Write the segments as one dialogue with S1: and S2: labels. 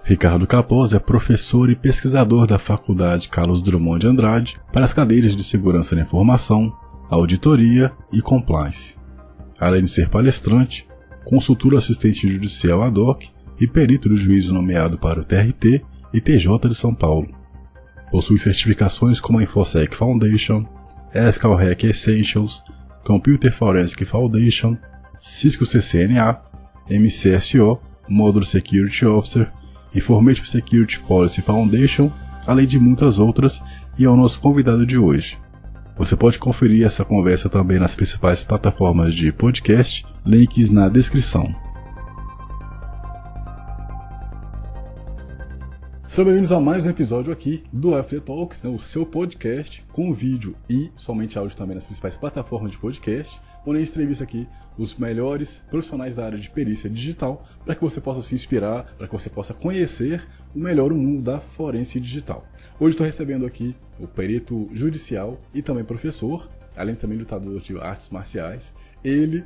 S1: Ricardo Capozzi é professor e pesquisador da Faculdade Carlos Drummond de Andrade para as cadeiras de Segurança da Informação, Auditoria e Compliance. Além de ser palestrante, consultor assistente judicial ad hoc e perito do juízo nomeado para o TRT e TJ de São Paulo. Possui certificações como a InfoSec Foundation, Ethical Hack Essentials, Computer Forensic Foundation, Cisco CCNA, MCSO, Módulo Security Officer, Information Security Policy Foundation, além de muitas outras, e é o nosso convidado de hoje. Você pode conferir essa conversa também nas principais plataformas de podcast, links na descrição. Sejam bem-vindos a mais um episódio aqui do FD Talks, o seu podcast com vídeo e somente áudio também nas principais plataformas de podcast, onde a gente entrevista aqui os melhores profissionais da área de perícia digital para que você possa se inspirar, para que você possa conhecer o melhor mundo da forense digital. Hoje estou recebendo aqui o perito judicial e também professor, além também lutador de artes marciais, ele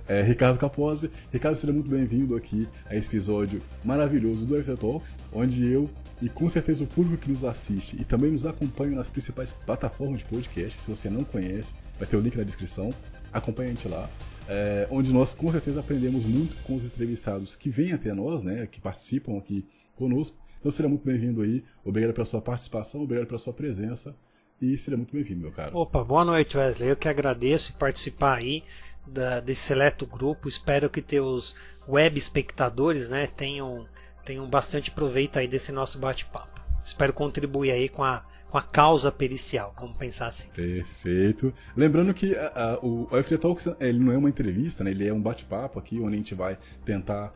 S1: é Ricardo Capozzi. Ricardo, seja muito bem-vindo aqui a esse episódio maravilhoso do FD Talks, onde eu e com certeza o público que nos assiste e também nos acompanha nas principais plataformas de podcast, se você não conhece, vai ter o link na descrição, acompanha a gente lá, onde nós com certeza aprendemos muito com os entrevistados que vêm até nós, né, que participam aqui conosco. Então seja muito bem-vindo aí, obrigado pela sua participação, obrigado pela sua presença e seja muito bem-vindo, meu caro.
S2: Opa, boa noite, Wesley, eu que agradeço participar aí desse seleto grupo. Espero que teus web espectadores, né, tenham bastante proveito aí desse nosso bate-papo. Espero contribuir aí com a causa pericial, vamos pensar assim.
S1: Perfeito. Lembrando que o FD Talks ele não é uma entrevista, né, ele é um bate-papo aqui, onde a gente vai tentar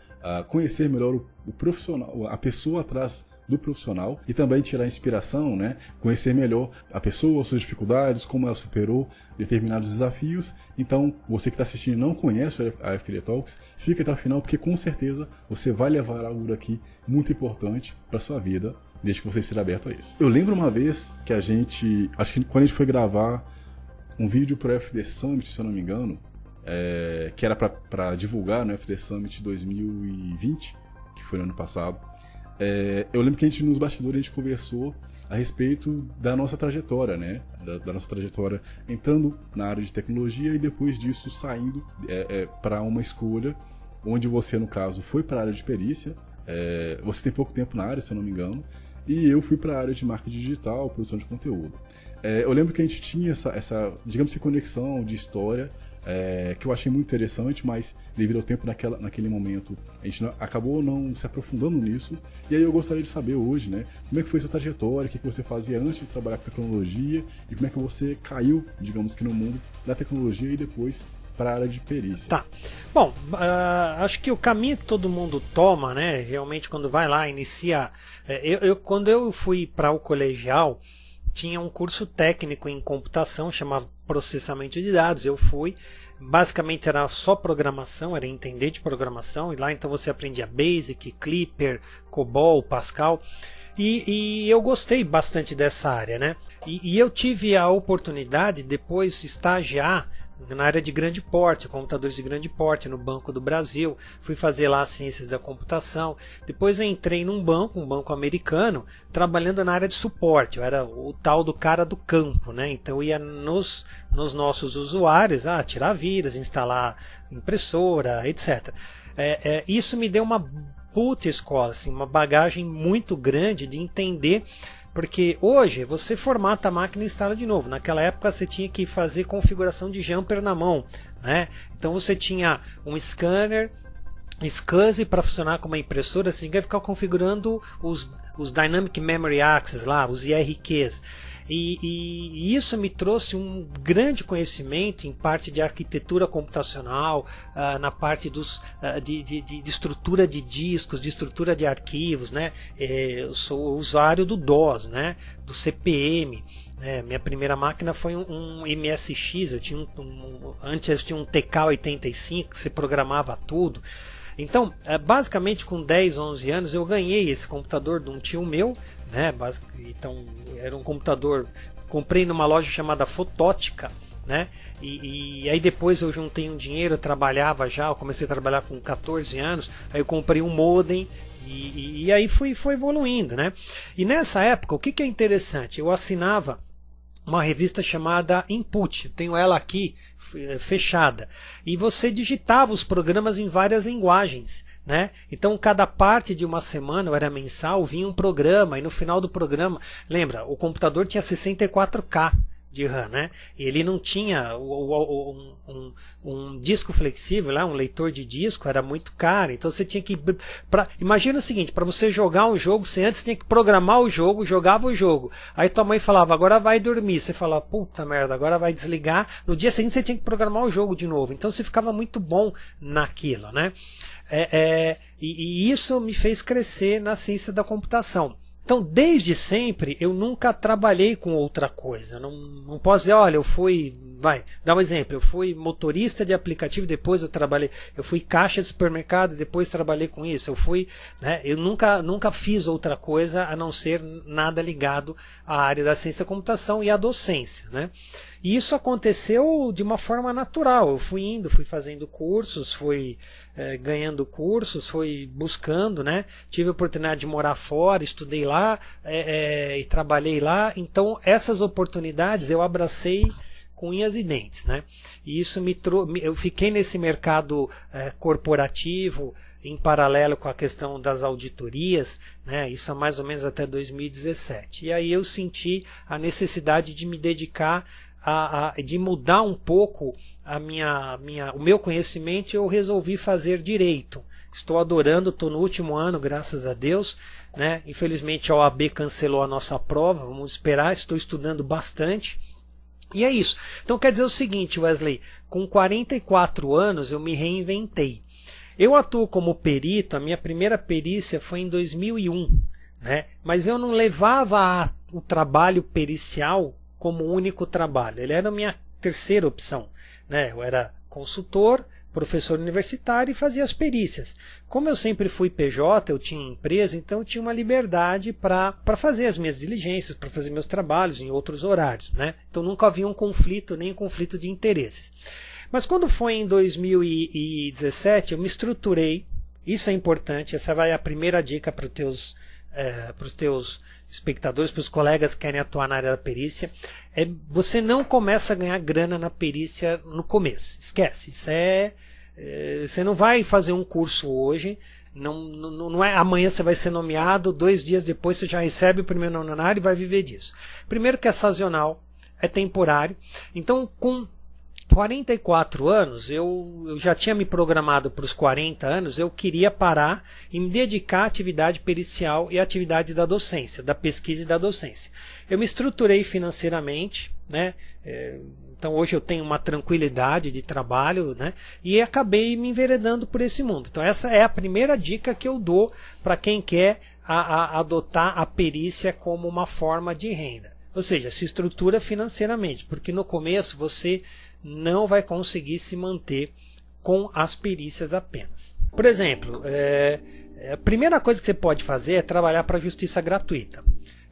S1: conhecer melhor o profissional, a pessoa atrás do profissional e também tirar inspiração, né? Conhecer melhor a pessoa, as suas dificuldades, como ela superou determinados desafios. Então, você que está assistindo e não conhece a FD Talks, fica até o final, porque com certeza você vai levar algo daqui muito importante para sua vida, desde que você esteja aberto a isso. Eu lembro uma vez que acho que quando a gente foi gravar um vídeo para o FD Summit, se eu não me engano, que era para divulgar no FD Summit 2020, que foi no ano passado. Eu lembro que nos bastidores a gente conversou a respeito da nossa trajetória, né? Da nossa trajetória entrando na área de tecnologia e depois disso saindo para uma escolha onde você, no caso, foi para a área de perícia. Você tem pouco tempo na área, se eu não me engano, e eu fui para a área de marketing digital, produção de conteúdo. Eu lembro que a gente tinha essa digamos assim, conexão de história, que eu achei muito interessante, mas devido ao tempo naquele momento a gente acabou não se aprofundando nisso. E aí eu gostaria de saber hoje, né, como é que foi sua trajetória, o que você fazia antes de trabalhar com tecnologia e como é que você caiu, digamos que no mundo da tecnologia e depois para a área de perícia.
S2: Tá. Bom, acho que o caminho que todo mundo toma, né, realmente quando vai lá, inicia... quando eu fui para o colegial, tinha um curso técnico em computação, chamava processamento de dados. Eu fui, basicamente era só programação, era entender de programação, e lá então você aprendia Basic, Clipper, COBOL, Pascal, e eu gostei bastante dessa área, né? E eu tive a oportunidade depois de estagiar na área de grande porte, computadores de grande porte, no Banco do Brasil. Fui fazer lá ciências da computação. Depois eu entrei num banco, um banco americano, trabalhando na área de suporte. Eu era o tal do cara do campo, né? Então eu ia nos nossos usuários, tirar vírus, instalar impressora, etc. Isso me deu uma puta escola, assim, uma bagagem muito grande de entender. Porque hoje você formata a máquina e instala de novo. Naquela época você tinha que fazer configuração de jumper na mão, né? Então você tinha um scanner, SCSI para funcionar como uma impressora, você tinha que ficar configurando os Dynamic Memory Access lá, os IRQs. E isso me trouxe um grande conhecimento em parte de arquitetura computacional, na parte de estrutura de discos, de estrutura de arquivos, né? Eu sou usuário do DOS, né? Do CPM. Minha primeira máquina foi um MSX. Antes eu tinha um TK-85 que você programava tudo. Então, basicamente com 10, 11 anos eu ganhei esse computador de um tio meu, né? Então era um computador, comprei numa loja chamada Fotótica, né? E aí depois eu juntei um dinheiro, eu trabalhava já, eu comecei a trabalhar com 14 anos, aí eu comprei um modem E aí foi evoluindo, né? E nessa época, o que é interessante? Eu assinava uma revista chamada Input, tenho ela aqui fechada, e você digitava os programas em várias linguagens, né? Então cada parte de uma semana, ou era mensal, vinha um programa, e no final do programa, lembra, o computador tinha 64K de RAM, né? E ele não tinha um disco flexível, lá, um leitor de disco, era muito caro, então você tinha que... imagina o seguinte, para você jogar um jogo, você antes tinha que programar o jogo, jogava o jogo, aí tua mãe falava, agora vai dormir, você falava, puta merda, agora vai desligar, no dia seguinte você tinha que programar o jogo de novo, então você ficava muito bom naquilo, né? E isso me fez crescer na ciência da computação. Então, desde sempre, eu nunca trabalhei com outra coisa. Não posso dizer, olha, eu fui... Vai, dá um exemplo. Eu fui motorista de aplicativo, depois eu fui caixa de supermercado, depois trabalhei com isso. Eu nunca fiz outra coisa a não ser nada ligado à área da ciência da computação e à docência, né? E isso aconteceu de uma forma natural. Eu fui fazendo cursos, fui ganhando cursos, fui buscando, né? Tive a oportunidade de morar fora, estudei lá e trabalhei lá. Então, essas oportunidades eu abracei com unhas e dentes, né? E isso eu fiquei nesse mercado corporativo em paralelo com a questão das auditorias, né? Isso há mais ou menos até 2017. E aí eu senti a necessidade de me dedicar de mudar um pouco o meu conhecimento, e eu resolvi fazer direito. Estou adorando, estou no último ano, graças a Deus, né? Infelizmente a OAB cancelou a nossa prova, vamos esperar, estou estudando bastante. E é isso. Então quer dizer o seguinte, Wesley, com 44 anos eu me reinventei. Eu atuo como perito, a minha primeira perícia foi em 2001, né? Mas eu não levava o trabalho pericial como único trabalho. Ele era a minha terceira opção, né? Eu era consultor, professor universitário e fazia as perícias. Como eu sempre fui PJ, eu tinha empresa, então eu tinha uma liberdade para fazer as minhas diligências, para fazer meus trabalhos em outros horários, né? Então nunca havia um conflito, nem um conflito de interesses. Mas quando foi em 2017, eu me estruturei. Isso é importante, essa vai a primeira dica para os teus espectadores, para os colegas que querem atuar na área da perícia. Você não começa a ganhar grana na perícia no começo. Esquece. Você não vai fazer um curso hoje. Não é amanhã você vai ser nomeado, 2 dias depois você já recebe o primeiro honorário e vai viver disso. Primeiro que é sazonal, é temporário. Então, com 44 anos, eu já tinha me programado para os 40 anos, eu queria parar e me dedicar à atividade pericial e à atividade da docência, da pesquisa e da docência. Eu me estruturei financeiramente, né? Então hoje eu tenho uma tranquilidade de trabalho, né? E acabei me enveredando por esse mundo. Então essa é a primeira dica que eu dou para quem quer adotar a perícia como uma forma de renda. Ou seja, se estrutura financeiramente, porque no começo você não vai conseguir se manter com as perícias apenas. Por exemplo, a primeira coisa que você pode fazer é trabalhar para a justiça gratuita.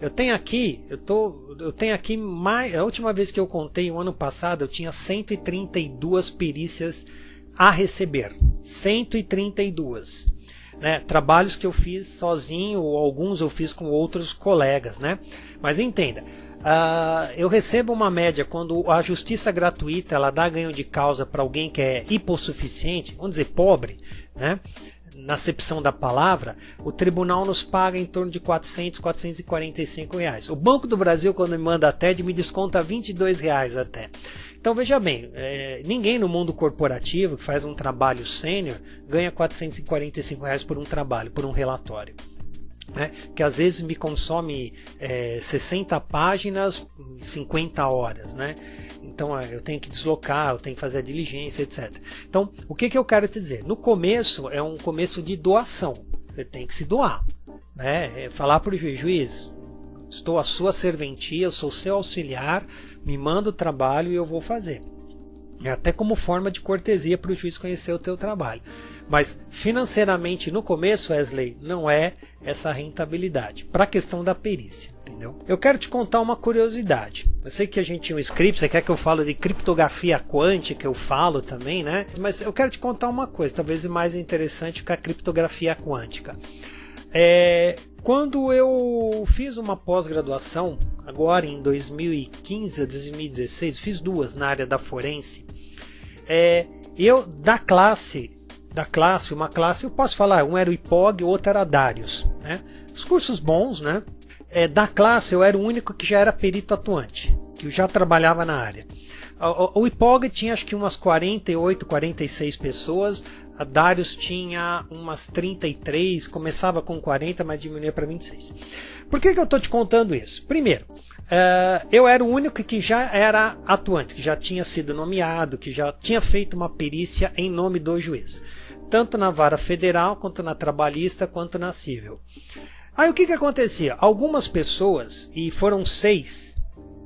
S2: Eu tenho aqui mais, a última vez que eu contei, o ano passado, eu tinha 132 perícias a receber. 132. Né? Trabalhos que eu fiz sozinho, ou alguns eu fiz com outros colegas, né? Mas entenda, eu recebo uma média quando a justiça gratuita ela dá ganho de causa para alguém que é hipossuficiente, vamos dizer pobre, né? Na acepção da palavra, o tribunal nos paga em torno de 400, 445 reais. O Banco do Brasil, quando me manda a TED, me desconta 22 reais até. Então veja bem, ninguém no mundo corporativo que faz um trabalho sênior ganha 445 reais por um trabalho, por um relatório. Né? Que às vezes me consome 60 páginas, 50 horas, né? Então eu tenho que deslocar, eu tenho que fazer a diligência, etc. Então o que eu quero te dizer? No começo é um começo de doação, você tem que se doar, né? Falar para o juiz, estou à sua serventia, eu sou seu auxiliar, me manda o trabalho e eu vou fazer. Até como forma de cortesia para o juiz conhecer o teu trabalho. Mas financeiramente no começo, Wesley, não é essa rentabilidade para a questão da perícia, entendeu? Eu quero te contar uma curiosidade. Eu sei que a gente tinha um script, você quer que eu fale de criptografia quântica, eu falo também, né? Mas eu quero te contar uma coisa, talvez mais interessante que a criptografia quântica. Quando eu fiz uma pós-graduação, agora em 2015 a 2016, fiz 2 na área da forense, eu uma classe, eu posso falar, um era o IPOG, o outro era Darius, né? Os cursos bons, né? Da classe eu era o único que já era perito atuante, que eu já trabalhava na área. O IPOG tinha acho que umas 48, 46 pessoas, a Darius tinha umas 33, começava com 40, mas diminuía para 26. Por que eu estou te contando isso? Primeiro, eu era o único que já era atuante, que já tinha sido nomeado, que já tinha feito uma perícia em nome do juiz, tanto na vara federal, quanto na trabalhista, quanto na civil. Aí o que acontecia? Algumas pessoas, e foram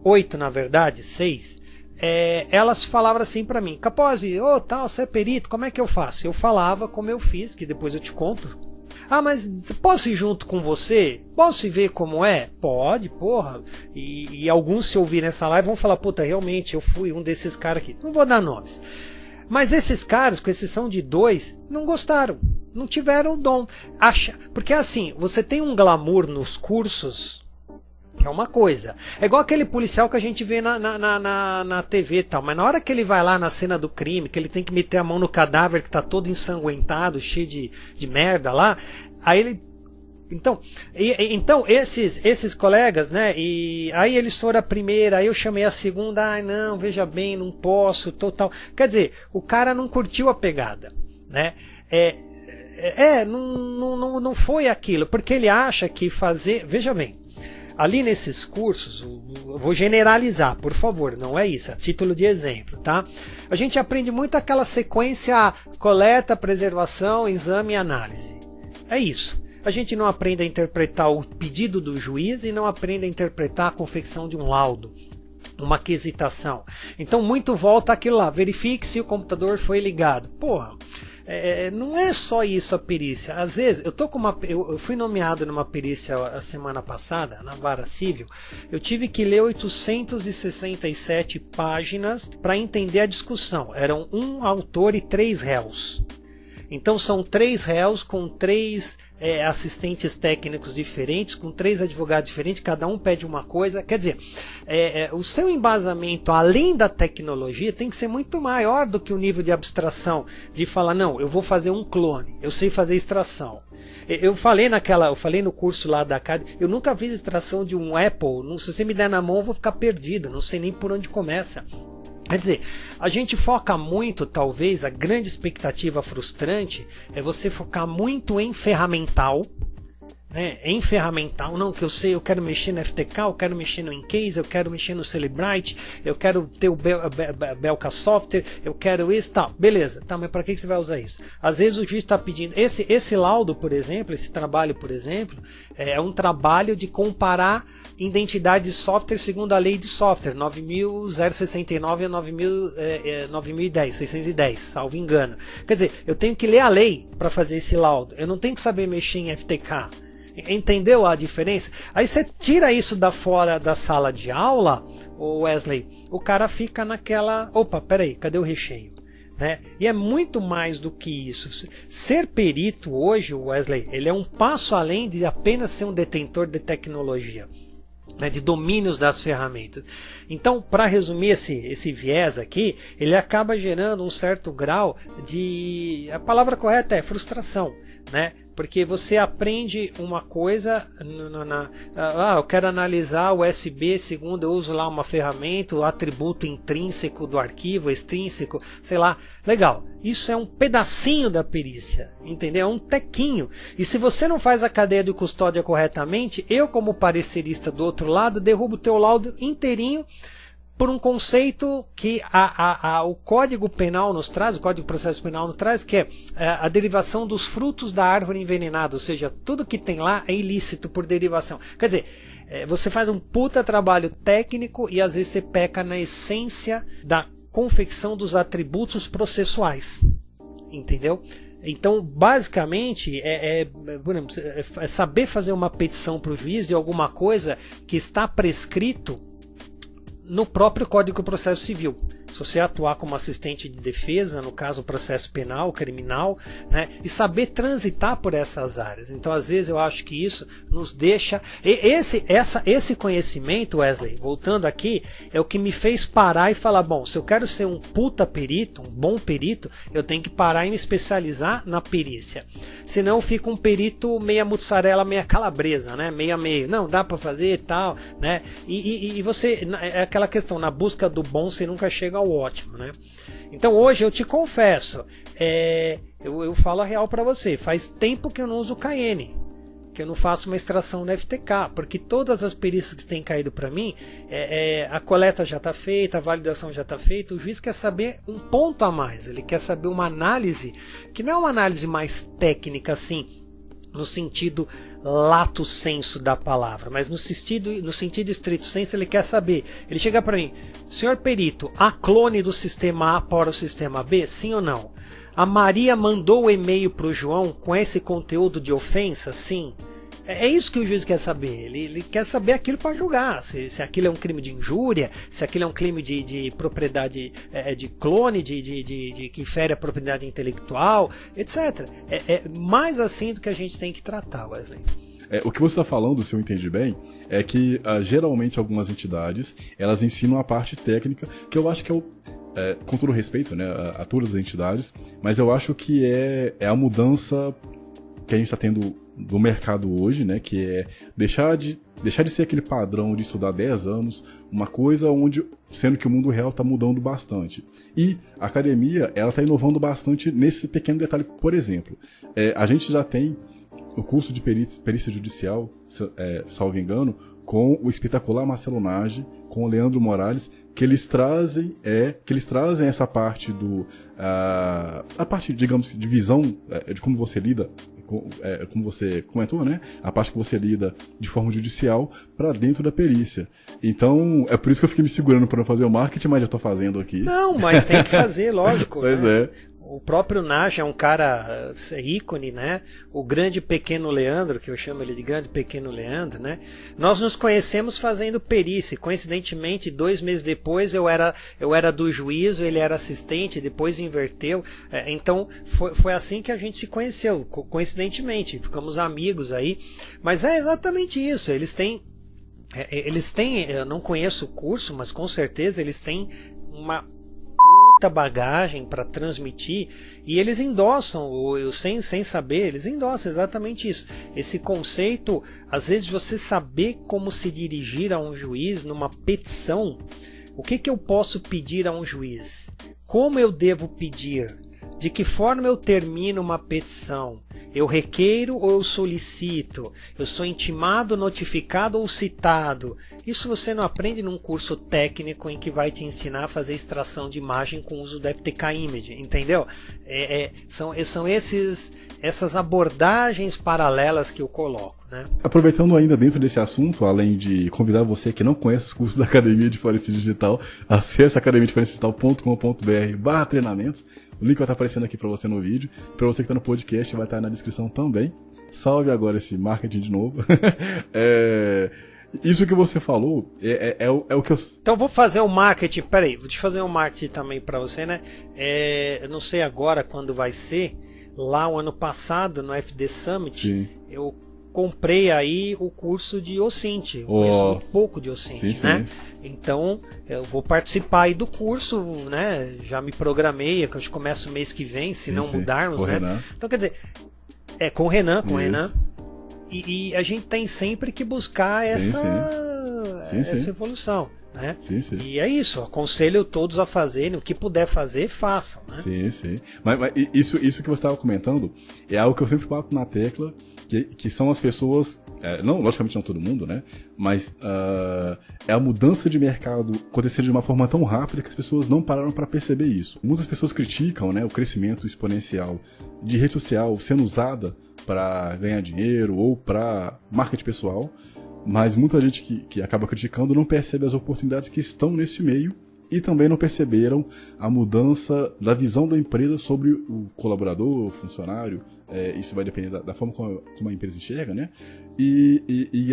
S2: 8 na verdade, 6, elas falavam assim pra mim: Capozzi, tal, você é perito, como é que eu faço? Eu falava como eu fiz, que depois eu te conto. Ah, mas posso ir junto com você? Posso ir ver como é? Pode, porra. E alguns, se ouvirem essa live, vão falar: puta, realmente, eu fui um desses caras aqui. Não vou dar nomes. Mas esses caras, com exceção de 2, não gostaram. Não tiveram o dom. Porque assim, você tem um glamour nos cursos, que é uma coisa. É igual aquele policial que a gente vê na TV e tal. Mas na hora que ele vai lá na cena do crime, que ele tem que meter a mão no cadáver que tá todo ensanguentado, cheio de merda lá, aí ele... Então esses colegas, né? E aí eles foram a primeira, aí eu chamei a segunda, ai não, veja bem, não posso, total. Quer dizer, o cara não curtiu a pegada, né? Não foi aquilo, porque ele acha que fazer, veja bem, ali nesses cursos, eu vou generalizar, por favor, não é isso, a título de exemplo, tá? A gente aprende muito aquela sequência: coleta, preservação, exame e análise. É isso. A gente não aprende a interpretar o pedido do juiz e não aprende a interpretar a confecção de um laudo, uma quisitação. Então muito volta aquilo lá: verifique se o computador foi ligado. Porra, não é só isso a perícia. Às vezes, eu fui nomeado numa perícia a semana passada, na vara civil. Eu tive que ler 867 páginas para entender a discussão. Eram um autor e 3 réus. Então são 3 réus com 3 assistentes técnicos diferentes, com 3 advogados diferentes, cada um pede uma coisa. Quer dizer, o seu embasamento, além da tecnologia, tem que ser muito maior do que o nível de abstração, de falar: não, eu vou fazer um clone, eu sei fazer extração. Eu falei no curso lá da CAD, eu nunca fiz extração de um Apple. Se você me der na mão, eu vou ficar perdido, não sei nem por onde começa. Quer dizer, a gente foca muito, talvez, a grande expectativa frustrante é você focar muito em ferramental, né? Em ferramental, não, que eu sei, eu quero mexer no FTK, eu quero mexer no Incase, eu quero mexer no Celebrite, eu quero ter o Belka Software, eu quero isso, tal, beleza, tá, mas para que você vai usar isso? Às vezes o juiz está pedindo, esse laudo, por exemplo, esse trabalho, por exemplo, é um trabalho de comparar identidade de software segundo a lei de software 9069 a 9010, 610, salvo engano. Quer dizer, eu tenho que ler a lei para fazer esse laudo, eu não tenho que saber mexer em FTK. Entendeu a diferença? Aí você tira isso da fora da sala de aula, Wesley, o cara fica naquela: opa, peraí, cadê o recheio? Né? E é muito mais do que isso. Ser perito hoje, Wesley, ele é um passo além de apenas ser um detentor de tecnologia, né, de domínios das ferramentas. Então, para resumir esse viés aqui, ele acaba gerando um certo grau de... A palavra correta é frustração, né? Porque você aprende uma coisa, eu quero analisar o USB segundo eu uso lá uma ferramenta, o atributo intrínseco do arquivo, extrínseco, sei lá, legal. Isso é um pedacinho da perícia, entendeu? É um tequinho. E se você não faz a cadeia de custódia corretamente, eu como parecerista do outro lado, derrubo o teu laudo inteirinho, por um conceito que o Código Penal nos traz, o Código de Processo Penal nos traz, que é a derivação dos frutos da árvore envenenada, ou seja, tudo que tem lá é ilícito por derivação. Quer dizer, você faz um puta trabalho técnico e às vezes você peca na essência da confecção dos atributos processuais, entendeu? Então, basicamente, é saber fazer uma petição para o juiz de alguma coisa que está prescrito no próprio Código de Processo Civil. Se você atuar como assistente de defesa, no caso processo penal, criminal, né, e saber transitar por essas áreas. Então, às vezes, eu acho que isso nos deixa... Esse conhecimento, Wesley, voltando aqui, é o que me fez parar e falar, bom, se eu quero ser um puta perito, um bom perito, eu tenho que parar e me especializar na perícia. Senão eu fico um perito meia mussarela, meia calabresa, né, meia meio. Não, dá para fazer e tal, né, e você... É aquela questão, na busca do bom você nunca chega ao ótimo, né? Então hoje eu te confesso, eu falo a real para você, faz tempo que eu não uso o Cayenne, que eu não faço uma extração no FTK, porque todas as perícias que têm caído para mim, a coleta já está feita, a validação já está feita, o juiz quer saber um ponto a mais, ele quer saber uma análise, que não é uma análise mais técnica assim, no sentido lato sensu da palavra, mas no sentido estrito sensu, ele quer saber. Ele chega para mim, senhor perito, há clone do sistema A para o sistema B? Sim ou não? A Maria mandou o e-mail para o João com esse conteúdo de ofensa? Sim. É isso que o juiz quer saber. Ele quer saber aquilo para julgar. Se aquilo é um crime de injúria, se aquilo é um crime de propriedade, de clone, de que fere a propriedade intelectual, etc. É mais assim do que a gente tem que tratar, Wesley.
S1: O que você está falando, se eu entendi bem, é que geralmente algumas entidades elas ensinam a parte técnica, que eu acho que com todo respeito, né, a todas as entidades, mas eu acho que é a mudança que a gente está tendo do mercado hoje, né, que é deixar de ser aquele padrão de estudar 10 anos, uma coisa onde, sendo que o mundo real está mudando bastante. E a academia, ela está inovando bastante nesse pequeno detalhe. Por exemplo, a gente já tem o curso de perícia judicial, salvo engano, com o espetacular Marcelo Nage, com o Leandro Morales, que eles trazem essa parte a parte, digamos, de visão de como você lida, como você comentou, né? A parte que você lida de forma judicial para dentro da perícia. Então, é por isso que eu fiquei me segurando para não fazer o marketing, mas já estou fazendo aqui.
S2: Não, mas tem que fazer, lógico.
S1: Pois
S2: né?
S1: é.
S2: O próprio Nage é um cara ícone, né? O grande pequeno Leandro, que eu chamo ele de grande pequeno Leandro, né? Nós nos conhecemos fazendo perícia. Coincidentemente, 2 meses depois eu era do juízo, ele era assistente, depois inverteu. Então foi assim que a gente se conheceu, coincidentemente. Ficamos amigos aí. Mas é exatamente isso. Eles têm, eu não conheço o curso, mas com certeza eles têm uma muita bagagem para transmitir, e eles endossam, sem saber, eles endossam exatamente isso. Esse conceito, às vezes você saber como se dirigir a um juiz numa petição, o que eu posso pedir a um juiz? Como eu devo pedir? De que forma eu termino uma petição? Eu requeiro ou eu solicito? Eu sou intimado, notificado ou citado? Isso você não aprende num curso técnico em que vai te ensinar a fazer extração de imagem com o uso do FTK Image, entendeu? São essas abordagens paralelas que eu coloco, né?
S1: Aproveitando ainda dentro desse assunto, além de convidar você que não conhece os cursos da Academia de Forense Digital, acesse academiadeforense-digital.com.br/treinamentos. O link vai estar aparecendo aqui para você no vídeo. Para você que está no podcast, vai estar na descrição também. Salve agora esse marketing de novo. Isso que você falou é o que eu...
S2: Então vou fazer um marketing, peraí, vou te fazer um marketing também para você, né? Eu não sei agora quando vai ser, lá o ano passado no FD Summit, sim, eu comprei aí o curso de OSINT, eu conheço muito pouco de OSINT, sim, né? Sim. Então eu vou participar aí do curso, né? Já me programei, que a gente começa o mês que vem, se não mudarmos, né? Renan. Então quer dizer, com o Renan, e a gente tem sempre que buscar essa evolução, né? Sim, sim. E é isso, aconselho todos a fazerem, o que puder fazer, façam, né?
S1: Sim, sim. Mas isso que você estava comentando é algo que eu sempre bato na tecla, que são as pessoas, não, logicamente não todo mundo, né? Mas é a mudança de mercado acontecendo de uma forma tão rápida que as pessoas não pararam para perceber isso. Muitas pessoas criticam, né, o crescimento exponencial de rede social sendo usada para ganhar dinheiro ou para marketing pessoal, mas muita gente que acaba criticando não percebe as oportunidades que estão nesse meio e também não perceberam a mudança da visão da empresa sobre o colaborador, o funcionário. Isso vai depender da forma como a empresa enxerga, né? E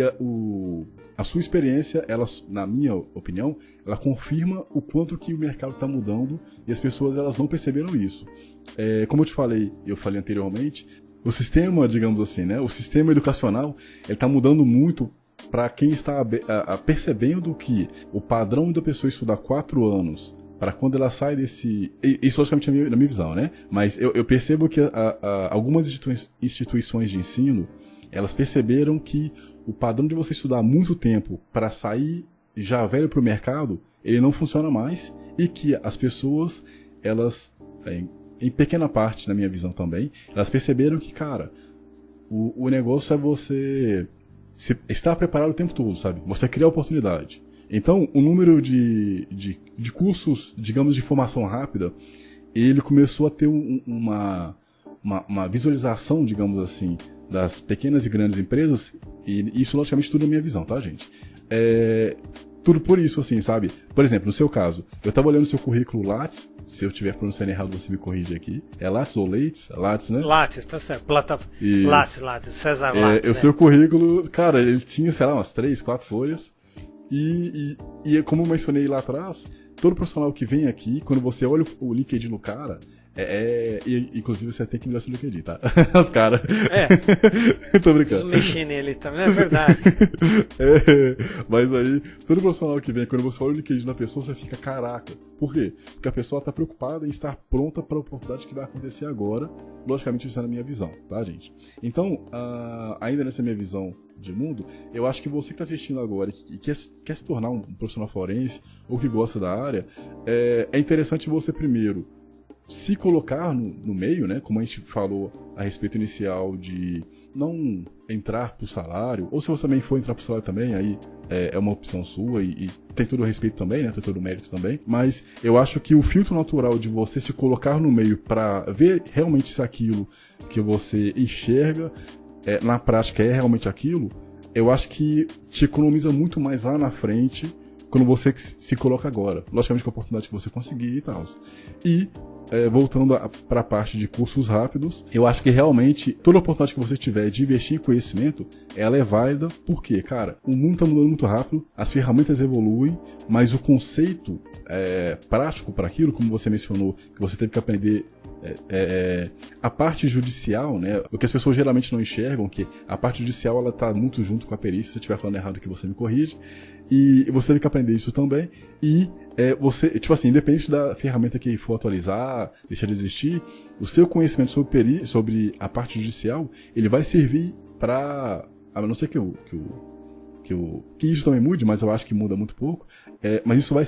S1: a sua experiência, ela, na minha opinião, ela confirma o quanto que o mercado está mudando e as pessoas elas não perceberam isso. Como eu falei anteriormente, o sistema, digamos assim, né? O sistema educacional, ele está mudando muito para quem está percebendo que o padrão da pessoa estudar 4 anos para quando ela sai desse... Isso logicamente é na minha visão, né? Mas eu percebo que algumas instituições de ensino, elas perceberam que o padrão de você estudar muito tempo para sair já velho para o mercado, ele não funciona mais e que as pessoas, elas, em pequena parte, na minha visão também, elas perceberam que, cara, o negócio é você estar preparado o tempo todo, sabe? Você criar oportunidade. Então, o número de cursos, digamos, de formação rápida, ele começou a ter uma visualização, digamos assim, das pequenas e grandes empresas, e isso, logicamente, tudo é minha visão, tá, gente? Tudo por isso, assim, sabe? Por exemplo, no seu caso, eu estava olhando o seu currículo Lattes, se eu estiver pronunciando errado, você me corrige aqui. É Lattes ou Leites? É Lattes, né?
S2: Lattes, tá certo. Lattes, César Lattes.
S1: O seu currículo, cara, ele tinha, sei lá, umas 3, 4 folhas. E como eu mencionei lá atrás, todo profissional que vem aqui, quando você olha o LinkedIn do cara, inclusive você tem que mudar seu LinkedIn, tá? Os caras. Tô brincando.
S2: Preciso mexer nele também, é verdade.
S1: Mas aí, todo profissional que vem, quando você olha o LinkedIn da pessoa, você fica, caraca. Por quê? Porque a pessoa tá preocupada em estar pronta para a oportunidade que vai acontecer agora. Logicamente, isso é na minha visão, tá, gente? Então, ainda nessa minha visão de mundo, eu acho que você que está assistindo agora e quer se tornar um profissional forense ou que gosta da área, é interessante você primeiro se colocar no meio, né? Como a gente falou a respeito inicial de não entrar pro salário, ou se você também for entrar pro salário também, aí é uma opção sua e tem todo o respeito também, né? Tem todo o mérito também. Mas eu acho que o filtro natural de você se colocar no meio para ver realmente se aquilo que você enxerga na prática é realmente aquilo, eu acho que te economiza muito mais lá na frente quando você se coloca agora. Logicamente com a oportunidade que você conseguir e tal. E voltando para a parte de cursos rápidos, eu acho que realmente toda oportunidade que você tiver de investir em conhecimento, ela é válida, porque, cara, o mundo está mudando muito rápido, as ferramentas evoluem, mas o conceito prático para aquilo, como você mencionou, que você teve que aprender a parte judicial, né? O que as pessoas geralmente não enxergam, que a parte judicial ela tá muito junto com a perícia. Se eu estiver falando errado, que você me corrige. E você tem que aprender isso também. E você, tipo assim, independente da ferramenta que for atualizar, deixar de existir, o seu conhecimento sobre a parte judicial, ele vai servir para, a não ser que isso também mude, mas eu acho que muda muito pouco. Mas isso vai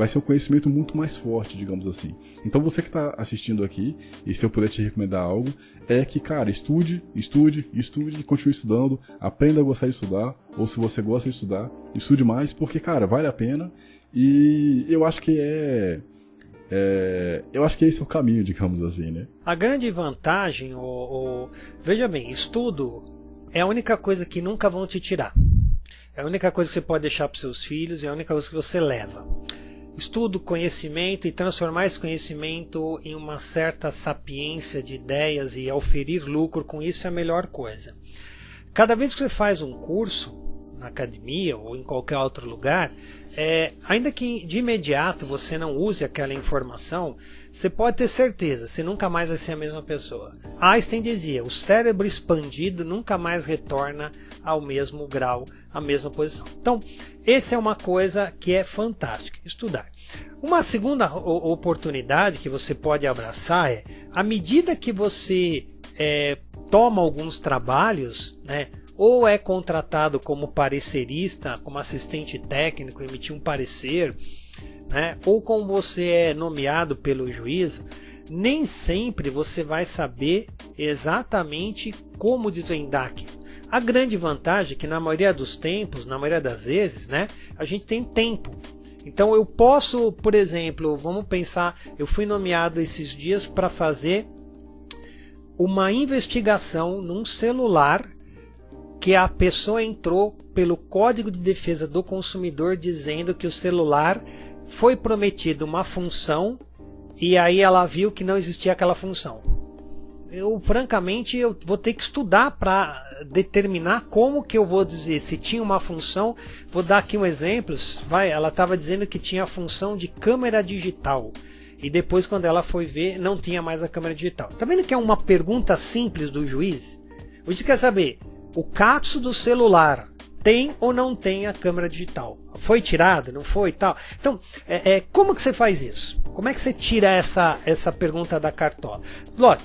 S1: ser um conhecimento muito mais forte, digamos assim. Então você que está assistindo aqui, e se eu puder te recomendar algo, é que, cara, estude, continue estudando, aprenda a gostar de estudar, ou se você gosta de estudar, estude mais, porque, cara, vale a pena, e eu acho que eu acho que esse é o caminho, digamos assim, né?
S2: A grande vantagem, veja bem, estudo é a única coisa que nunca vão te tirar. É a única coisa que você pode deixar para seus filhos, é a única coisa que você leva. Estudo, conhecimento e transformar esse conhecimento em uma certa sapiência de ideias e auferir lucro com isso é a melhor coisa. Cada vez que você faz um curso na academia ou em qualquer outro lugar, ainda que de imediato você não use aquela informação, você pode ter certeza, você nunca mais vai ser a mesma pessoa. Einstein dizia, o cérebro expandido nunca mais retorna ao mesmo grau, à mesma posição. Então, essa é uma coisa que é fantástica, estudar. Uma segunda oportunidade que você pode abraçar é, à medida que você toma alguns trabalhos, né, ou é contratado como parecerista, como assistente técnico, emitir um parecer, né, ou como você é nomeado pelo juízo, nem sempre você vai saber exatamente como desvendar aquilo. A grande vantagem é que na maioria dos tempos, na maioria das vezes, né, a gente tem tempo. Então eu posso, por exemplo, vamos pensar, eu fui nomeado esses dias para fazer uma investigação num celular que a pessoa entrou pelo Código de Defesa do Consumidor dizendo que o celular foi prometida uma função e aí ela viu que não existia aquela função. Francamente, eu vou ter que estudar para determinar como que eu vou dizer se tinha uma função. Vou dar aqui um exemplo. Ela estava dizendo que tinha a função de câmera digital. E depois, quando ela foi ver, não tinha mais a câmera digital. Tá vendo que é uma pergunta simples do juiz? O juiz quer saber, o Katsu do celular tem ou não tem a câmera digital? Foi tirado? Não foi? Tal. Então, como que você faz isso? Como é que você tira essa pergunta da cartola?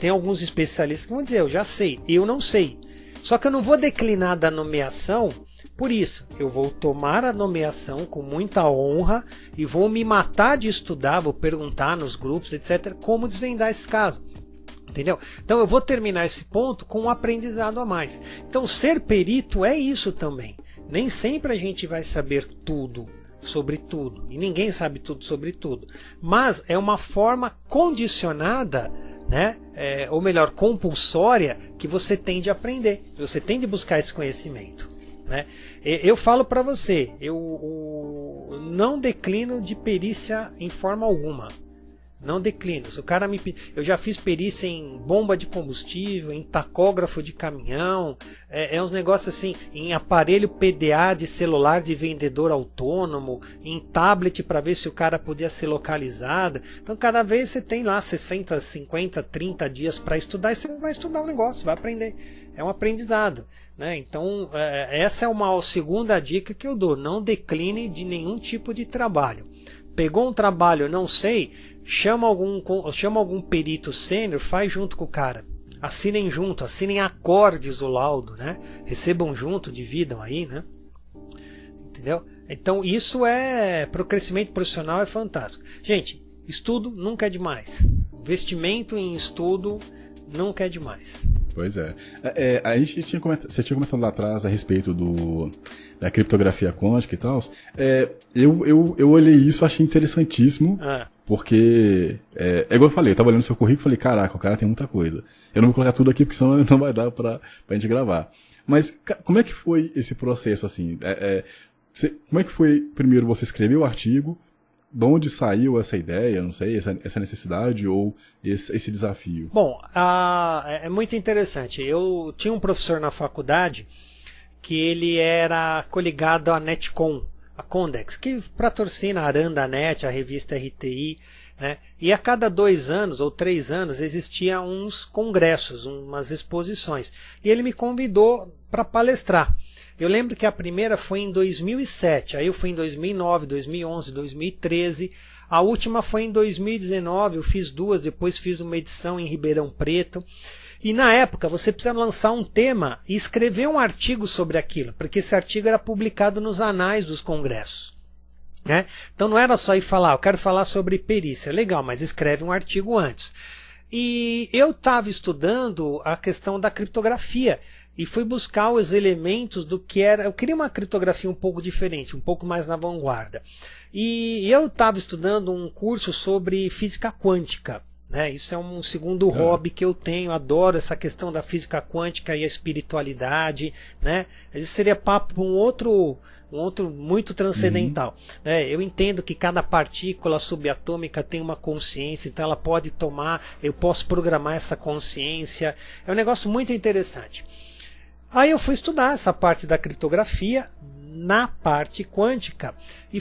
S2: Tem alguns especialistas que vão dizer, eu já sei, eu não sei. Só que eu não vou declinar da nomeação por isso. Eu vou tomar a nomeação com muita honra e vou me matar de estudar, vou perguntar nos grupos, etc., como desvendar esse caso. Entendeu? Então eu vou terminar esse ponto com um aprendizado a mais. Então ser perito é isso também. Nem sempre a gente vai saber tudo sobre tudo. E ninguém sabe tudo sobre tudo. Mas é uma forma condicionada, né? Ou melhor, compulsória, que você tem de aprender. Você tem de buscar esse conhecimento. Né? Eu falo para você, eu não declino de perícia em forma alguma. Não declino. Se o cara eu já fiz perícia em bomba de combustível, em tacógrafo de caminhão, uns negócios assim, em aparelho PDA de celular de vendedor autônomo, em tablet para ver se o cara podia ser localizado. Então cada vez você tem lá 60, 50, 30 dias para estudar e você vai estudar o negócio, vai aprender. É um aprendizado. Né? Então essa é uma segunda dica que eu dou. Não decline de nenhum tipo de trabalho. Pegou um trabalho, não sei, chama algum perito sênior, faz junto com o cara. Assinem junto, assinem acordes o laudo, né? Recebam junto, dividam aí, né? Entendeu? Então isso para o crescimento profissional é fantástico. Gente, estudo nunca é demais. Investimento em estudo nunca é demais.
S1: Pois é. A gente você tinha comentado lá atrás a respeito da criptografia quântica e tal. Eu olhei isso, achei interessantíssimo, porque, igual eu falei, eu tava olhando seu currículo e falei, caraca, o cara tem muita coisa. Eu não vou colocar tudo aqui, porque senão não vai dar pra gente gravar. Mas como é que foi esse processo, assim? Como é que foi, primeiro, você escreveu o artigo? De onde saiu essa ideia, não sei, essa necessidade ou esse desafio?
S2: Bom, é muito interessante. Eu tinha um professor na faculdade que ele era coligado à Netcom, a Condex, que patrocina a Arandanet, a revista RTI, né? E a cada 2 anos ou 3 anos existia uns congressos, umas exposições. E ele me convidou para palestrar. Eu lembro que a primeira foi em 2007, aí eu fui em 2009, 2011, 2013, a última foi em 2019, eu fiz 2, depois fiz uma edição em Ribeirão Preto. E na época você precisa lançar um tema e escrever um artigo sobre aquilo, porque esse artigo era publicado nos anais dos congressos. Né? Então não era só ir falar, eu quero falar sobre perícia, legal, mas escreve um artigo antes. E eu estava estudando a questão da criptografia e fui buscar os elementos do que era. Eu queria uma criptografia um pouco diferente, um pouco mais na vanguarda. E eu estava estudando um curso sobre física quântica. Né? Isso é um segundo hobby que eu tenho, adoro essa questão da física quântica e a espiritualidade. Né? Isso seria papo para um outro muito transcendental. Né? Eu entendo que cada partícula subatômica tem uma consciência, então ela pode tomar, eu posso programar essa consciência. É um negócio muito interessante. Aí eu fui estudar essa parte da criptografia na parte quântica e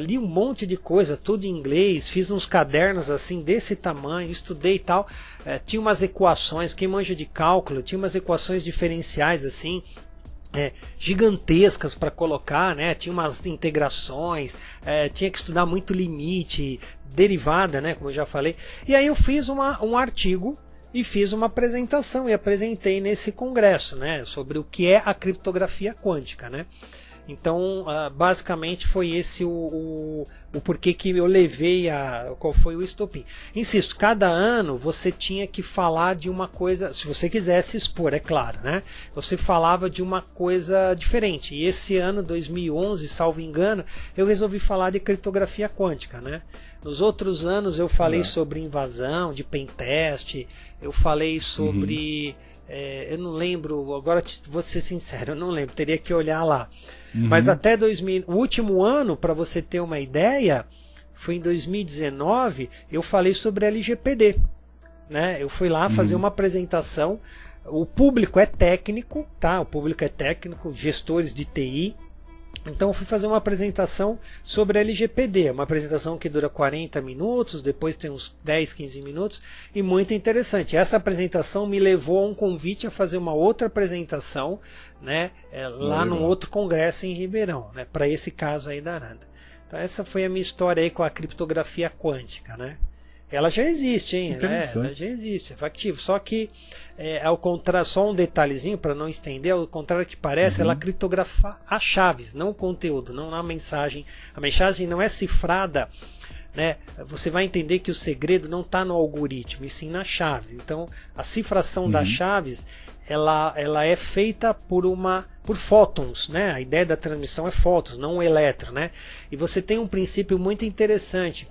S2: li um monte de coisa, tudo em inglês, fiz uns cadernos assim desse tamanho, estudei e tal, tinha umas equações, quem manja de cálculo, tinha umas equações diferenciais assim, gigantescas para colocar, né? Tinha umas integrações, tinha que estudar muito limite, derivada, né? Como eu já falei, e aí eu fiz um artigo e fiz uma apresentação e apresentei nesse congresso, né, sobre o que é a criptografia quântica, né? Então, basicamente foi esse o porquê que eu levei qual foi o estopim. Insisto, cada ano você tinha que falar de uma coisa, se você quisesse expor, é claro, né? Você falava de uma coisa diferente. E esse ano, 2011, salvo engano, eu resolvi falar de criptografia quântica, né? Nos outros anos eu falei sobre invasão, de pentest, eu falei sobre eu não lembro, agora vou ser sincero, eu não lembro, teria que olhar lá. Mas até o último ano, para você ter uma ideia, foi em 2019, eu falei sobre LGPD. Né? Eu fui lá fazer uma apresentação. O público é técnico, tá? O público é técnico, gestores de TI. Então eu fui fazer uma apresentação sobre LGPD, uma apresentação que dura 40 minutos, depois tem uns 10, 15 minutos, e muito interessante. Essa apresentação me levou a um convite a fazer uma outra apresentação, né, lá num outro congresso em Ribeirão, né, para esse caso aí da Aranda. Então essa foi a minha história aí com a criptografia quântica, né? Ela já existe, hein? Ela já existe, é factível. Só que, ao contrário, só um detalhezinho para não estender, ao contrário que parece, ela criptografa as chaves, não o conteúdo, não a mensagem. A mensagem não é cifrada, né? Você vai entender que o segredo não está no algoritmo, e sim na chave. Então, a cifração das chaves, ela é feita por fótons, né? A ideia da transmissão é fótons, não o elétron, né? E você tem um princípio muito interessante,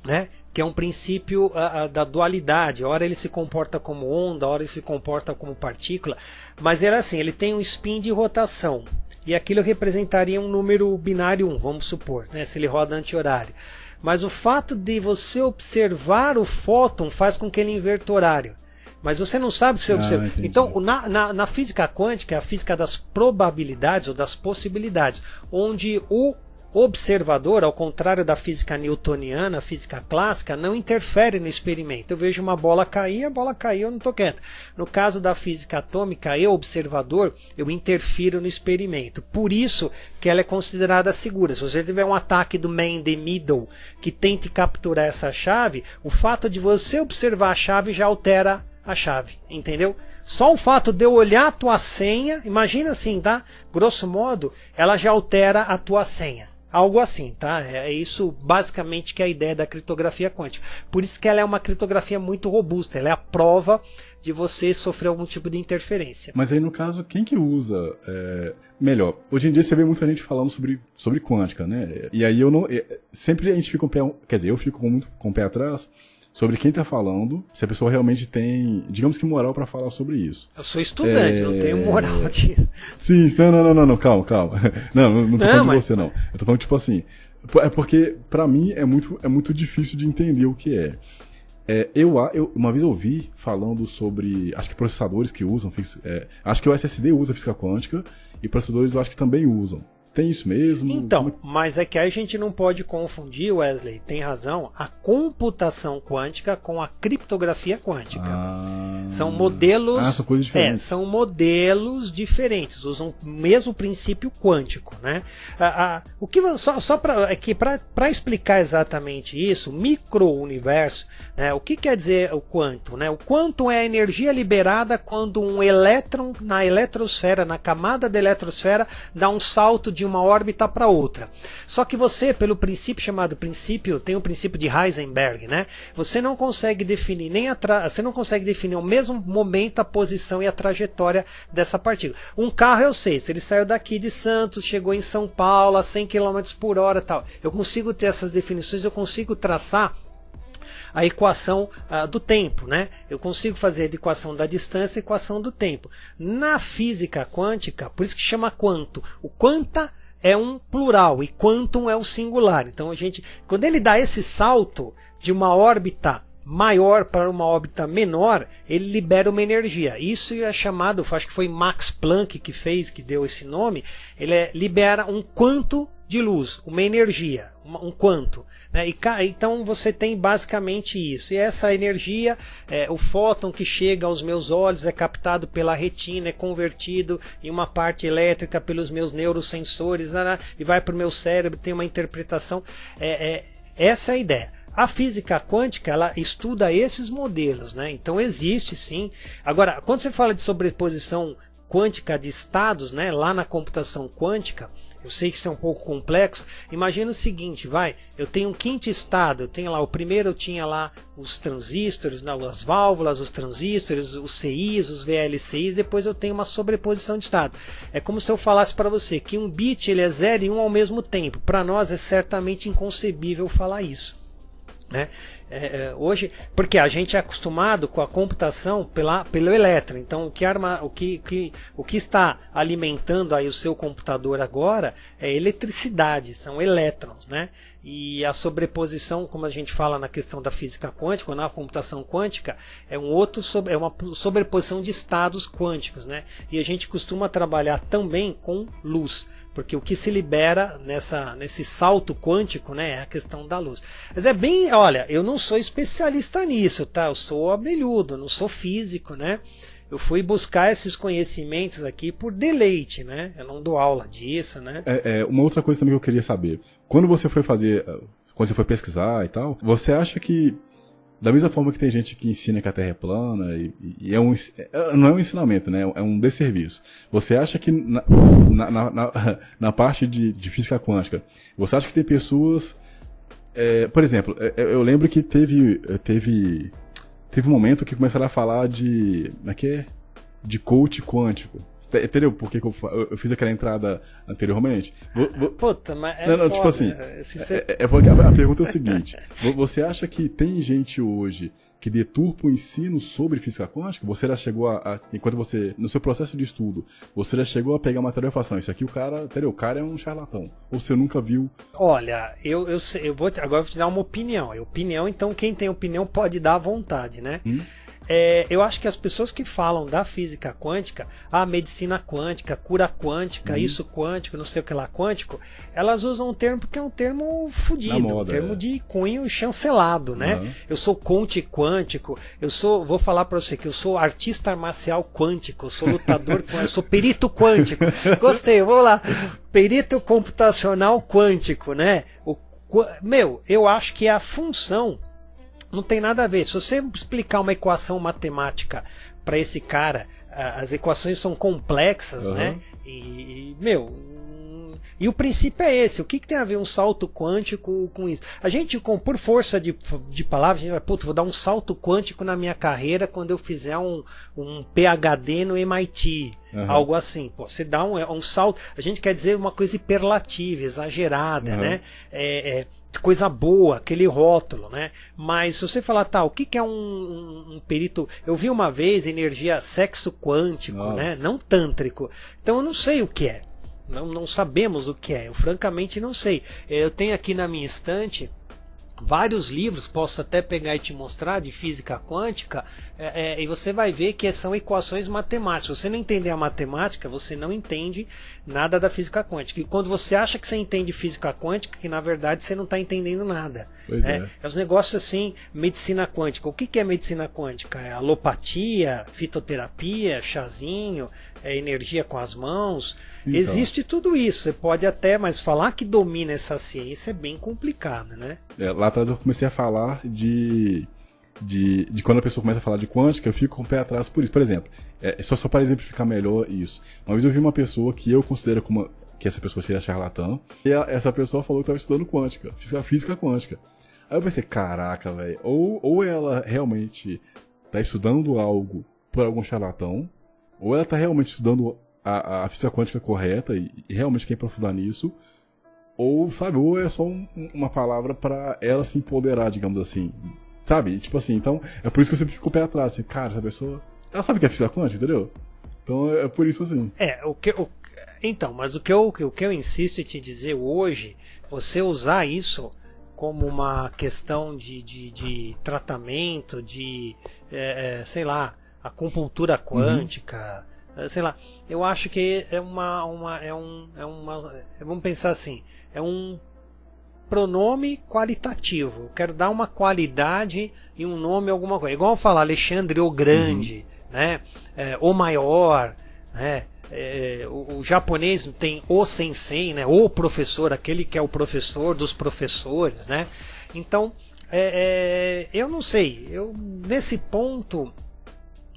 S2: né? Que é um princípio da dualidade. Ora ele se comporta como onda, ora ele se comporta como partícula, mas ele assim, ele tem um spin de rotação, e aquilo representaria um número binário 1, vamos supor, né, se ele roda anti-horário. Mas o fato de você observar o fóton faz com que ele inverta o horário. Mas você não sabe o que você observa. Então, na física quântica, é a física das probabilidades ou das possibilidades, onde o observador, ao contrário da física newtoniana, a física clássica, não interfere no experimento. Eu vejo uma bola cair, a bola caiu, eu não estou quieto. No caso da física atômica, eu, observador, eu interfiro no experimento. Por isso que ela é considerada segura. Se você tiver um ataque do man in the middle que tente capturar essa chave, o fato de você observar a chave já altera a chave, entendeu? Só o fato de eu olhar a tua senha, imagina assim, tá? Grosso modo, ela já altera a tua senha. Algo assim, tá? É isso basicamente que é a ideia da criptografia quântica. Por isso que ela é uma criptografia muito robusta. Ela é a prova de você sofrer algum tipo de interferência.
S1: Mas aí, no caso, quem que usa melhor? Hoje em dia você vê muita gente falando sobre quântica, né? E aí eu não... sempre a gente fica eu fico muito com o pé atrás sobre quem está falando, se a pessoa realmente tem, digamos que, moral para falar sobre isso.
S2: Eu sou estudante, não tenho moral disso.
S1: Sim, não, calma. Não tô falando de você, não. Eu tô falando, tipo assim, é porque, para mim, é muito difícil de entender o que é. Eu uma vez ouvi falando sobre, acho que processadores que usam, acho que o SSD usa física quântica, e processadores eu acho que também usam. Tem isso mesmo?
S2: Então, mas é que a gente não pode confundir, Wesley, tem razão, a computação quântica com a criptografia quântica. São modelos...
S1: são coisas diferentes.
S2: São modelos diferentes, usam o mesmo princípio quântico, né? O que só para explicar exatamente isso, micro-universo, né? O que quer dizer o quanto, né? O quanto é a energia liberada quando um elétron na eletrosfera, na camada da eletrosfera, dá um salto de uma órbita para outra. Só que você, pelo princípio chamado tem o princípio de Heisenberg, né? Você não consegue definir você não consegue definir ao mesmo momento a posição e a trajetória dessa partícula. Um carro eu sei, se ele saiu daqui de Santos, chegou em São Paulo a 100 km por hora, tal. Eu consigo ter essas definições, eu consigo traçar a equação do tempo, né? Eu consigo fazer a equação da distância e a equação do tempo. Na física quântica, por isso que chama quanto. O quanta é um plural e quantum é um singular. Então quando ele dá esse salto de uma órbita maior para uma órbita menor, ele libera uma energia. Isso é chamado, acho que foi Max Planck que deu esse nome. Ele libera um quanto de luz, uma energia, um quanto. Né? Então você tem basicamente isso. E essa energia, o fóton que chega aos meus olhos é captado pela retina, é convertido em uma parte elétrica pelos meus neurosensores, e vai para o meu cérebro, tem uma interpretação. Essa é a ideia. A física quântica, ela estuda esses modelos, né? Então existe sim. Agora, quando você fala de sobreposição quântica de estados, né, lá na computação quântica, eu sei que isso é um pouco complexo. Imagina o seguinte, eu tenho um quinto estado, eu tenho lá, o primeiro eu tinha lá os transistores, as válvulas, os transistores, os CIs, os VLCIs, depois eu tenho uma sobreposição de estado. É como se eu falasse para você que um bit ele é 0 e 1 ao mesmo tempo. Para nós é certamente inconcebível falar isso. né? Hoje, porque a gente é acostumado com a computação pelo elétron, então o que está alimentando aí o seu computador agora é eletricidade, são elétrons, né? E a sobreposição, como a gente fala na questão da física quântica, na computação quântica, é uma sobreposição de estados quânticos, né? E a gente costuma trabalhar também com luz, porque o que se libera nesse salto quântico, né, é a questão da luz. Mas olha, eu não sou especialista nisso, tá? Eu sou abelhudo, não sou físico, né? Eu fui buscar esses conhecimentos aqui por deleite, né? Eu não dou aula disso, né?
S1: Uma outra coisa também que eu queria saber. Quando você foi pesquisar e tal, você acha que, da mesma forma que tem gente que ensina que a Terra é plana, não é um ensinamento, né? É um desserviço. Você acha que na parte de física quântica, você acha que tem pessoas... por exemplo, eu lembro que teve um momento que começaram a falar de coach quântico. Entendeu por que eu fiz aquela entrada anteriormente?
S2: Puta, mas
S1: não, tipo assim, porque a pergunta é o seguinte: você acha que tem gente hoje que deturpa o ensino sobre física quântica? Você já chegou enquanto você, no seu processo de estudo, você já chegou a pegar material e falar assim, isso aqui o cara é um charlatão? Ou você nunca viu?
S2: Olha, agora vou te dar uma opinião. Então quem tem opinião pode dar à vontade, né? Eu acho que as pessoas que falam da física quântica, medicina quântica, cura quântica, isso quântico, não sei o que lá quântico, elas usam um termo porque é um termo fodido, um termo de cunho chancelado, né? Eu sou coach quântico, vou falar pra você que eu sou artista marcial quântico, eu sou lutador quântico, eu sou perito quântico. Gostei, vamos lá. Perito computacional quântico, né? Eu acho que a função não tem nada a ver. Se você explicar uma equação matemática para esse cara, as equações são complexas, né? E o princípio é esse. O que tem a ver um salto quântico com isso? A gente, por força de palavras, a gente vai, vou dar um salto quântico na minha carreira quando eu fizer um PhD no MIT. Algo assim. Você dá um salto. A gente quer dizer uma coisa hiperlativa, exagerada, né? Coisa boa, aquele rótulo, né? Mas se você falar, o que é um perito... Eu vi uma vez energia sexo quântico, né? Não tântrico. Então eu não sei o que é. Não sabemos o que é. Eu francamente não sei. Eu tenho aqui na minha estante vários livros, posso até pegar e te mostrar, de física quântica, e você vai ver que são equações matemáticas. Se você não entender a matemática, você não entende nada da física quântica. E quando você acha que você entende física quântica, que na verdade você não está entendendo nada. É os negócios assim, medicina quântica. O que é medicina quântica? É alopatia, fitoterapia, chazinho, energia com as mãos. Então, existe tudo isso. Você pode até, mas falar que domina essa ciência é bem complicado, né?
S1: Lá atrás eu comecei a falar de quando a pessoa começa a falar de quântica, eu fico com o pé atrás por isso. Por exemplo, só para exemplificar melhor isso. Uma vez eu vi uma pessoa que eu considero que essa pessoa seria charlatã, e essa pessoa falou que estava estudando quântica, física quântica. Aí eu pensei, caraca, velho, ou ela realmente está estudando algo por algum charlatão, ou ela está realmente estudando a física quântica correta e realmente quer aprofundar nisso, ou é só uma palavra para ela se empoderar, digamos assim. Sabe? Tipo assim, então, é por isso que eu sempre fico com o pé atrás, assim, cara, essa pessoa, ela sabe o que é física quântica, entendeu? Então é por isso assim.
S2: Então, mas o que eu insisto em te dizer hoje, você usar isso como uma questão de tratamento, sei lá, acupuntura quântica, sei lá, eu acho que vamos pensar assim, é um pronome qualitativo. Eu quero dar uma qualidade e um nome a alguma coisa. Igual falar Alexandre o Grande, né? O maior, né? O japonês tem o sensei, né? O professor, aquele que é o professor dos professores, né? Então, eu não sei. Nesse ponto,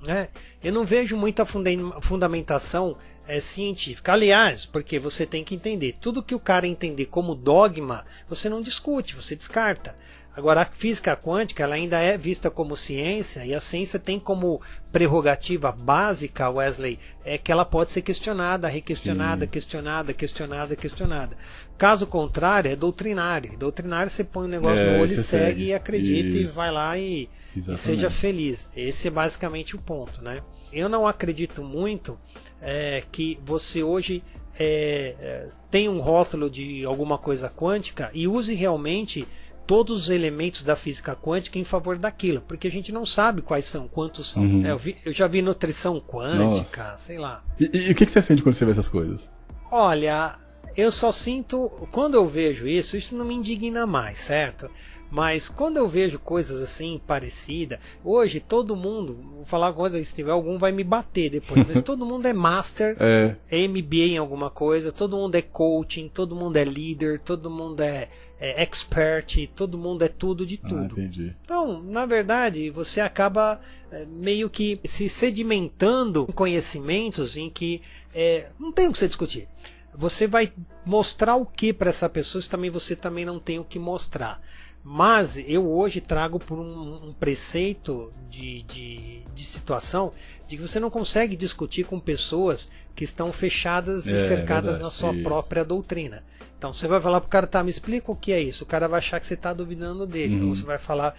S2: né? Eu não vejo muita fundamentação científica. Aliás, porque você tem que entender, tudo que o cara entender como dogma, você não discute, você descarta. Agora, a física quântica ela ainda é vista como ciência, e a ciência tem como prerrogativa básica, Wesley, é que ela pode ser questionada, requestionada, questionada. Caso contrário, é doutrinário. Doutrinário, você põe um negócio no olho e segue e acredita. Isso. E vai lá e seja feliz. Esse é basicamente o ponto, né? Eu não acredito muito que você hoje tem um rótulo de alguma coisa quântica e use realmente todos os elementos da física quântica em favor daquilo, porque a gente não sabe quais são, quantos são. Eu já vi nutrição quântica, sei lá.
S1: E o que você sente quando você vê essas coisas?
S2: Olha, eu só sinto, quando eu vejo isso não me indigna mais, certo? Mas quando eu vejo coisas assim parecidas, hoje todo mundo, vou falar uma coisa, se tiver algum vai me bater depois, mas todo mundo é master, é MBA em alguma coisa, todo mundo é coaching, todo mundo é líder, todo mundo é expert, todo mundo é tudo de tudo.
S1: Entendi.
S2: Então, na verdade, você acaba meio que se sedimentando em conhecimentos em que não tem o que você discutir. Você vai mostrar o que para essa pessoa se você também não tem o que mostrar. Mas eu hoje trago por um preceito de situação de que você não consegue discutir com pessoas que estão fechadas e cercadas na sua própria doutrina. Então você vai falar pro cara, me explica o que é isso. O cara vai achar que você está duvidando dele. Então você vai falar,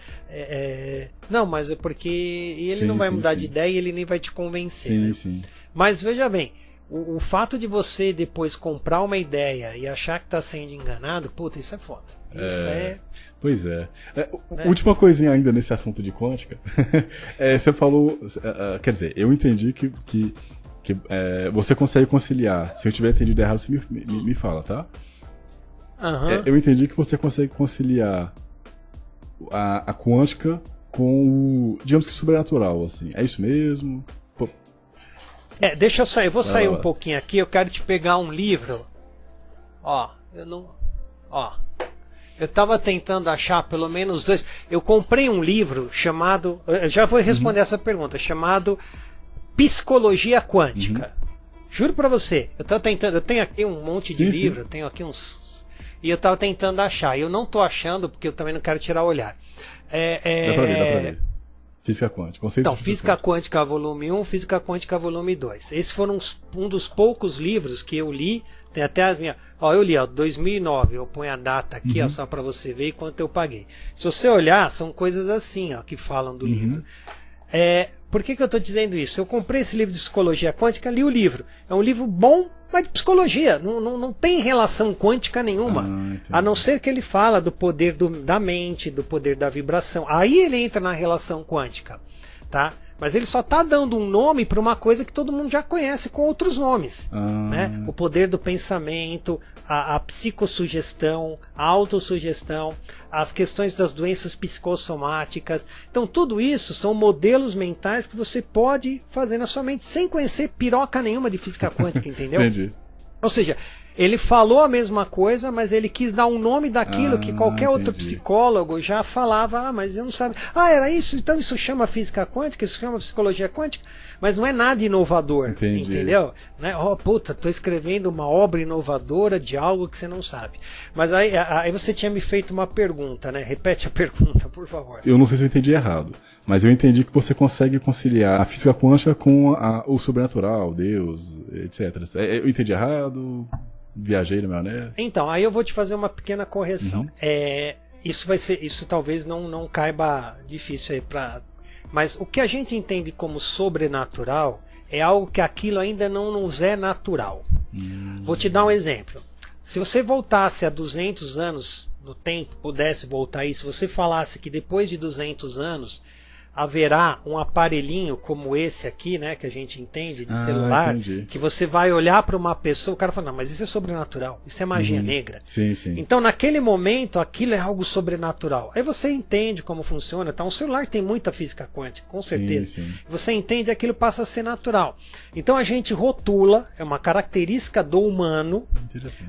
S2: não, mas é porque ele não vai mudar de ideia e ele nem vai te convencer. Sim. Mas veja bem, o fato de você depois comprar uma ideia e achar que está sendo enganado, puta, isso é foda.
S1: Pois é. Última coisinha ainda nesse assunto de quântica. Você falou, quer dizer, eu entendi que você consegue conciliar. Se eu tiver entendido errado, você me fala, tá? Eu entendi que você consegue conciliar a quântica com o, digamos que, sobrenatural, assim. É isso mesmo?
S2: Deixa eu sair. Eu vou sair um pouquinho aqui. Eu quero te pegar um livro. Eu estava tentando achar pelo menos 2. Eu comprei um livro chamado. Eu já vou responder essa pergunta. Chamado Psicologia Quântica. Juro pra você. Eu tô tentando. Eu tenho aqui um monte de livro. Eu tenho aqui uns. E eu estava tentando achar. Eu não estou achando porque eu também não quero tirar o olhar.
S1: Dá pra ver. Física Quântica.
S2: Então, Física Quântica volume 1, Física Quântica volume 2. Esses foram um dos poucos livros que eu li. Tem até as minhas... eu li, 2009. Eu ponho a data aqui, só para você ver quanto eu paguei. Se você olhar, são coisas assim, que falam do livro. Por que eu estou dizendo isso? Eu comprei esse livro de Psicologia Quântica, li o livro. É um livro bom, mas de psicologia. Não tem relação quântica nenhuma. A não ser que ele fala do poder da mente, do poder da vibração. Aí ele entra na relação quântica, tá? Mas ele só está dando um nome para uma coisa que todo mundo já conhece com outros nomes. Né? O poder do pensamento, a psicossugestão, a autossugestão, as questões das doenças psicossomáticas. Então tudo isso são modelos mentais que você pode fazer na sua mente sem conhecer piroca nenhuma de física quântica, entendeu?
S1: Entendi.
S2: Ou seja, ele falou a mesma coisa, mas ele quis dar um nome daquilo que qualquer outro psicólogo já falava, mas eu não sabe. Era isso? Então isso chama física quântica, isso chama psicologia quântica, mas não é nada inovador, entendeu? Né? Tô escrevendo uma obra inovadora de algo que você não sabe. Mas aí você tinha me feito uma pergunta, né? Repete a pergunta, por favor.
S1: Eu não sei se eu entendi errado, mas eu entendi que você consegue conciliar a física quântica com o sobrenatural, Deus, etc. Eu entendi errado? Viajei na maionese?
S2: Então, aí eu vou te fazer uma pequena correção. Isso talvez não caiba difícil aí para. Mas o que a gente entende como sobrenatural é algo que aquilo ainda não nos é natural. Vou te dar um exemplo. Se você voltasse a 200 anos no tempo, pudesse voltar aí, se você falasse que depois de 200 anos haverá um aparelhinho como esse aqui, né, que a gente entende de celular, que você vai olhar para uma pessoa, o cara fala, não, mas isso é sobrenatural, isso é magia negra.
S1: Sim.
S2: Então, naquele momento, aquilo é algo sobrenatural. Aí você entende como funciona, tá? Um celular tem muita física quântica, com certeza.
S1: Sim.
S2: Você entende, aquilo passa a ser natural. Então, a gente rotula, é uma característica do humano,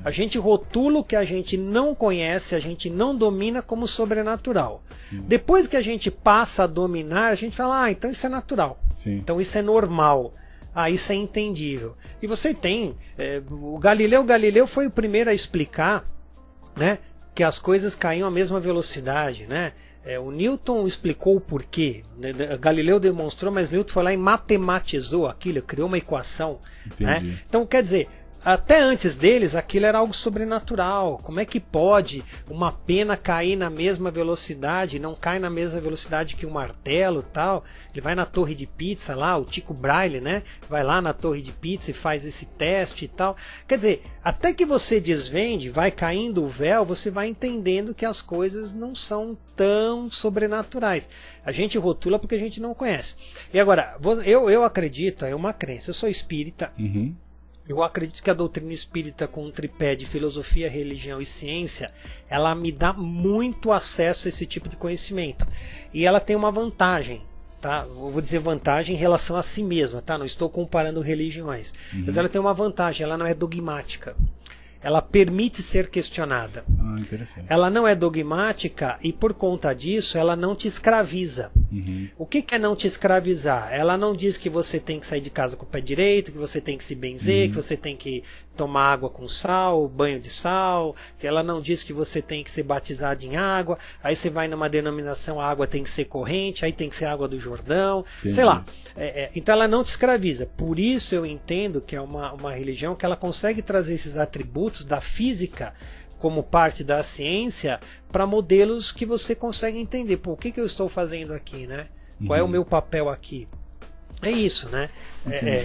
S2: a gente rotula o que a gente não conhece, a gente não domina como sobrenatural. Depois que a gente passa a dominar, a gente fala, então isso é natural. Então isso é normal. Isso é entendível. E você tem... o Galileu foi o primeiro a explicar, né, que as coisas caíam à mesma velocidade, né? O Newton explicou o porquê, né? Galileu demonstrou, mas Newton foi lá e matematizou aquilo, criou uma equação, né? Então, quer dizer, até antes deles, aquilo era algo sobrenatural. Como é que pode uma pena cair na mesma velocidade? Não cai na mesma velocidade que um martelo, tal. Ele vai na torre de Pisa lá, o Tycho Brahe, né? Vai lá na torre de Pisa e faz esse teste e tal. Quer dizer, até que você desvende, vai caindo o véu, você vai entendendo que as coisas não são tão sobrenaturais. A gente rotula porque a gente não conhece. E agora, eu acredito, é uma crença, eu sou espírita. Eu acredito que a doutrina espírita, com um tripé de filosofia, religião e ciência, ela me dá muito acesso a esse tipo de conhecimento. E ela tem uma vantagem, tá? Vou dizer vantagem em relação a si mesma, tá? Não estou comparando religiões. Mas ela tem uma vantagem, ela não é dogmática. Ela permite ser questionada.
S1: Interessante.
S2: Ela não é dogmática e, por conta disso, ela não te escraviza. O que é não te escravizar? Ela não diz que você tem que sair de casa com o pé direito, que você tem que se benzer, que você tem que tomar água com sal, banho de sal, que ela não diz que você tem que ser batizado em água, aí você vai numa denominação, a água tem que ser corrente, aí tem que ser água do Jordão, sei lá. Então ela não te escraviza. Por isso eu entendo que é uma religião que ela consegue trazer esses atributos da física como parte da ciência para modelos que você consegue entender. Pô, o que eu estou fazendo aqui, né? Qual é o meu papel aqui? É isso, né?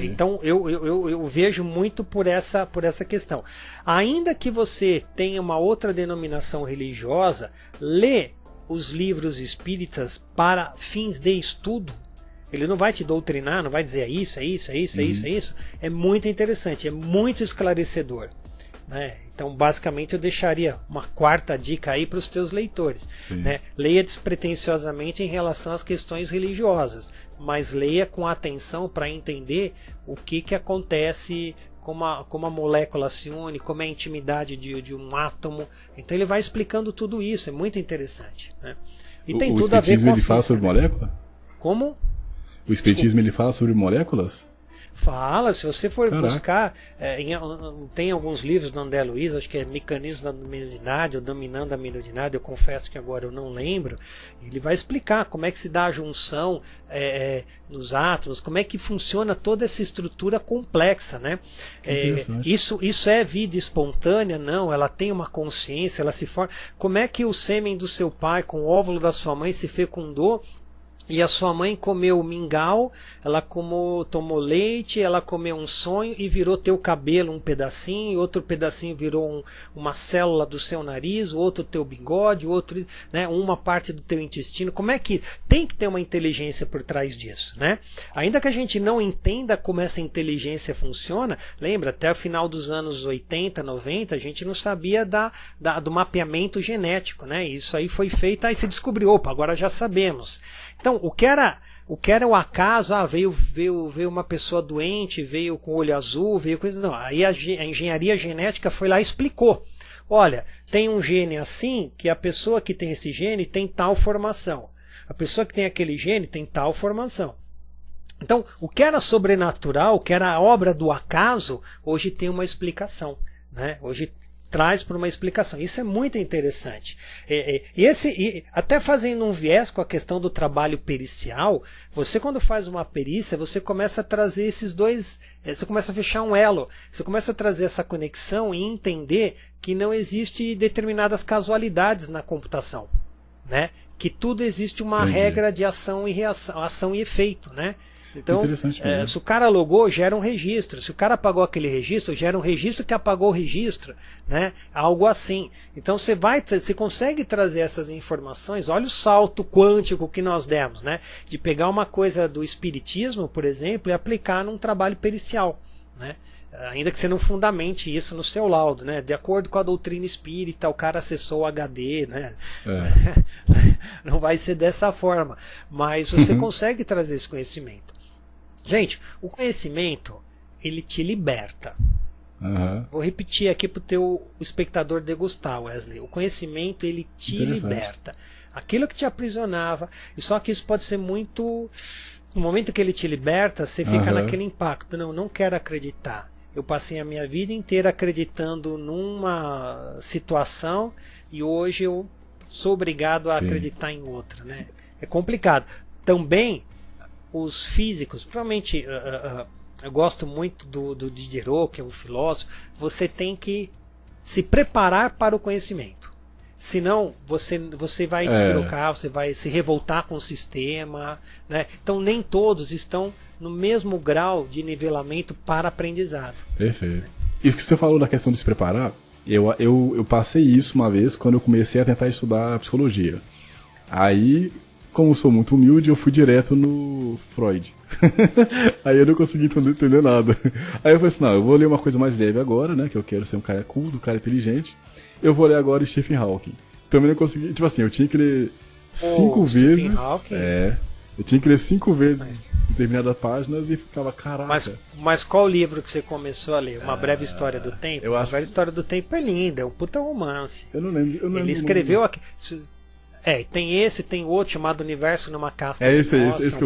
S2: Então eu vejo muito por essa questão. Ainda que você tenha uma outra denominação religiosa, lê os livros espíritas para fins de estudo. Ele não vai te doutrinar, não vai dizer é isso, é isso, é isso, é isso, é isso. É muito interessante, é muito esclarecedor, né? Então, basicamente, eu deixaria uma quarta dica aí para os teus leitores, né? Leia despretensiosamente em relação às questões religiosas, mas leia com atenção para entender o que acontece, como a molécula se une, como é a intimidade de um átomo. Então, ele vai explicando tudo isso, é muito interessante, né? E tem tudo a ver com a
S1: física. O espiritismo ele fala sobre molécula?
S2: Como?
S1: O espiritismo ele fala sobre moléculas?
S2: Fala, se você for buscar, tem alguns livros do André Luiz, acho que é Mecanismo da Mediunidade ou Dominando a Mediunidade, eu confesso que agora eu não lembro. Ele vai explicar como é que se dá a junção nos átomos, como é que funciona toda essa estrutura complexa, né? Isso é vida espontânea? Não, ela tem uma consciência, ela se forma. Como é que o sêmen do seu pai com o óvulo da sua mãe se fecundou? E a sua mãe comeu mingau, ela tomou leite, ela comeu um sonho e virou teu cabelo um pedacinho, e outro pedacinho virou uma célula do seu nariz, outro teu bigode, outro, né, uma parte do teu intestino. Como é que tem que ter uma inteligência por trás disso, né? Ainda que a gente não entenda como essa inteligência funciona, lembra, até o final dos anos 80, 90, a gente não sabia do mapeamento genético, né? Isso aí foi feito, aí se descobriu, opa, agora já sabemos. Então, o que era o acaso, veio uma pessoa doente, veio com olho azul, veio coisa. Não, aí a engenharia genética foi lá e explicou. Olha, tem um gene assim, que a pessoa que tem esse gene tem tal formação. A pessoa que tem aquele gene tem tal formação. Então, o que era sobrenatural, o que era a obra do acaso, hoje tem uma explicação, né? Hoje traz para uma explicação. Isso é muito interessante. Até fazendo um viés com a questão do trabalho pericial, você quando faz uma perícia, você começa a trazer esses dois, você começa a fechar um elo, você começa a trazer essa conexão e entender que não existe determinadas casualidades na computação, né? Que tudo existe uma regra de ação e reação, ação e efeito, né? Então, se o cara logou, gera um registro. Se o cara apagou aquele registro, gera um registro que apagou o registro, né? Algo assim. Então você consegue trazer essas informações. Olha o salto quântico que nós demos, né? De pegar uma coisa do espiritismo, por exemplo, e aplicar num trabalho pericial, né? Ainda que você não fundamente isso no seu laudo, né? De acordo com a doutrina espírita, o cara acessou o HD, né? Não vai ser dessa forma. Mas você consegue trazer esse conhecimento. Gente, o conhecimento, ele te liberta. Vou repetir aqui para o teu espectador degustar, Wesley. O conhecimento, ele te liberta. Aquilo que te aprisionava, e só que isso pode ser muito... No momento que ele te liberta, você fica naquele impacto. Não quero acreditar. eu passei a minha vida inteira acreditando numa situação e hoje eu sou obrigado a acreditar em outra, né? É complicado. Também os físicos, provavelmente eu gosto muito do Diderot, que é um filósofo. Você tem que se preparar para o conhecimento. Senão você vai deslocar, você vai se revoltar com o sistema, né? Então nem todos estão no mesmo grau de nivelamento para aprendizado.
S1: Perfeito. Isso que você falou da questão de se preparar, eu passei isso uma vez quando eu comecei a tentar estudar psicologia. Aí, como eu sou muito humilde, eu fui direto no Freud. Aí eu não consegui entender nada. Aí eu falei assim, não, eu vou ler uma coisa mais leve agora, né? Que eu quero ser um cara culto, um cara inteligente. Eu vou ler agora Stephen Hawking. Também não consegui, tipo assim, eu tinha que ler 5 vezes. Eu tinha que ler 5 vezes determinadas páginas e ficava, caraca.
S2: Mas qual livro que você começou a ler? Uma Breve História do Tempo?
S1: Eu acho...
S2: A Breve História do Tempo é linda, é um puta romance.
S1: Eu não lembro.
S2: Ele escreveu aqui. Tem esse, tem outro chamado Universo numa Casca.
S1: Esse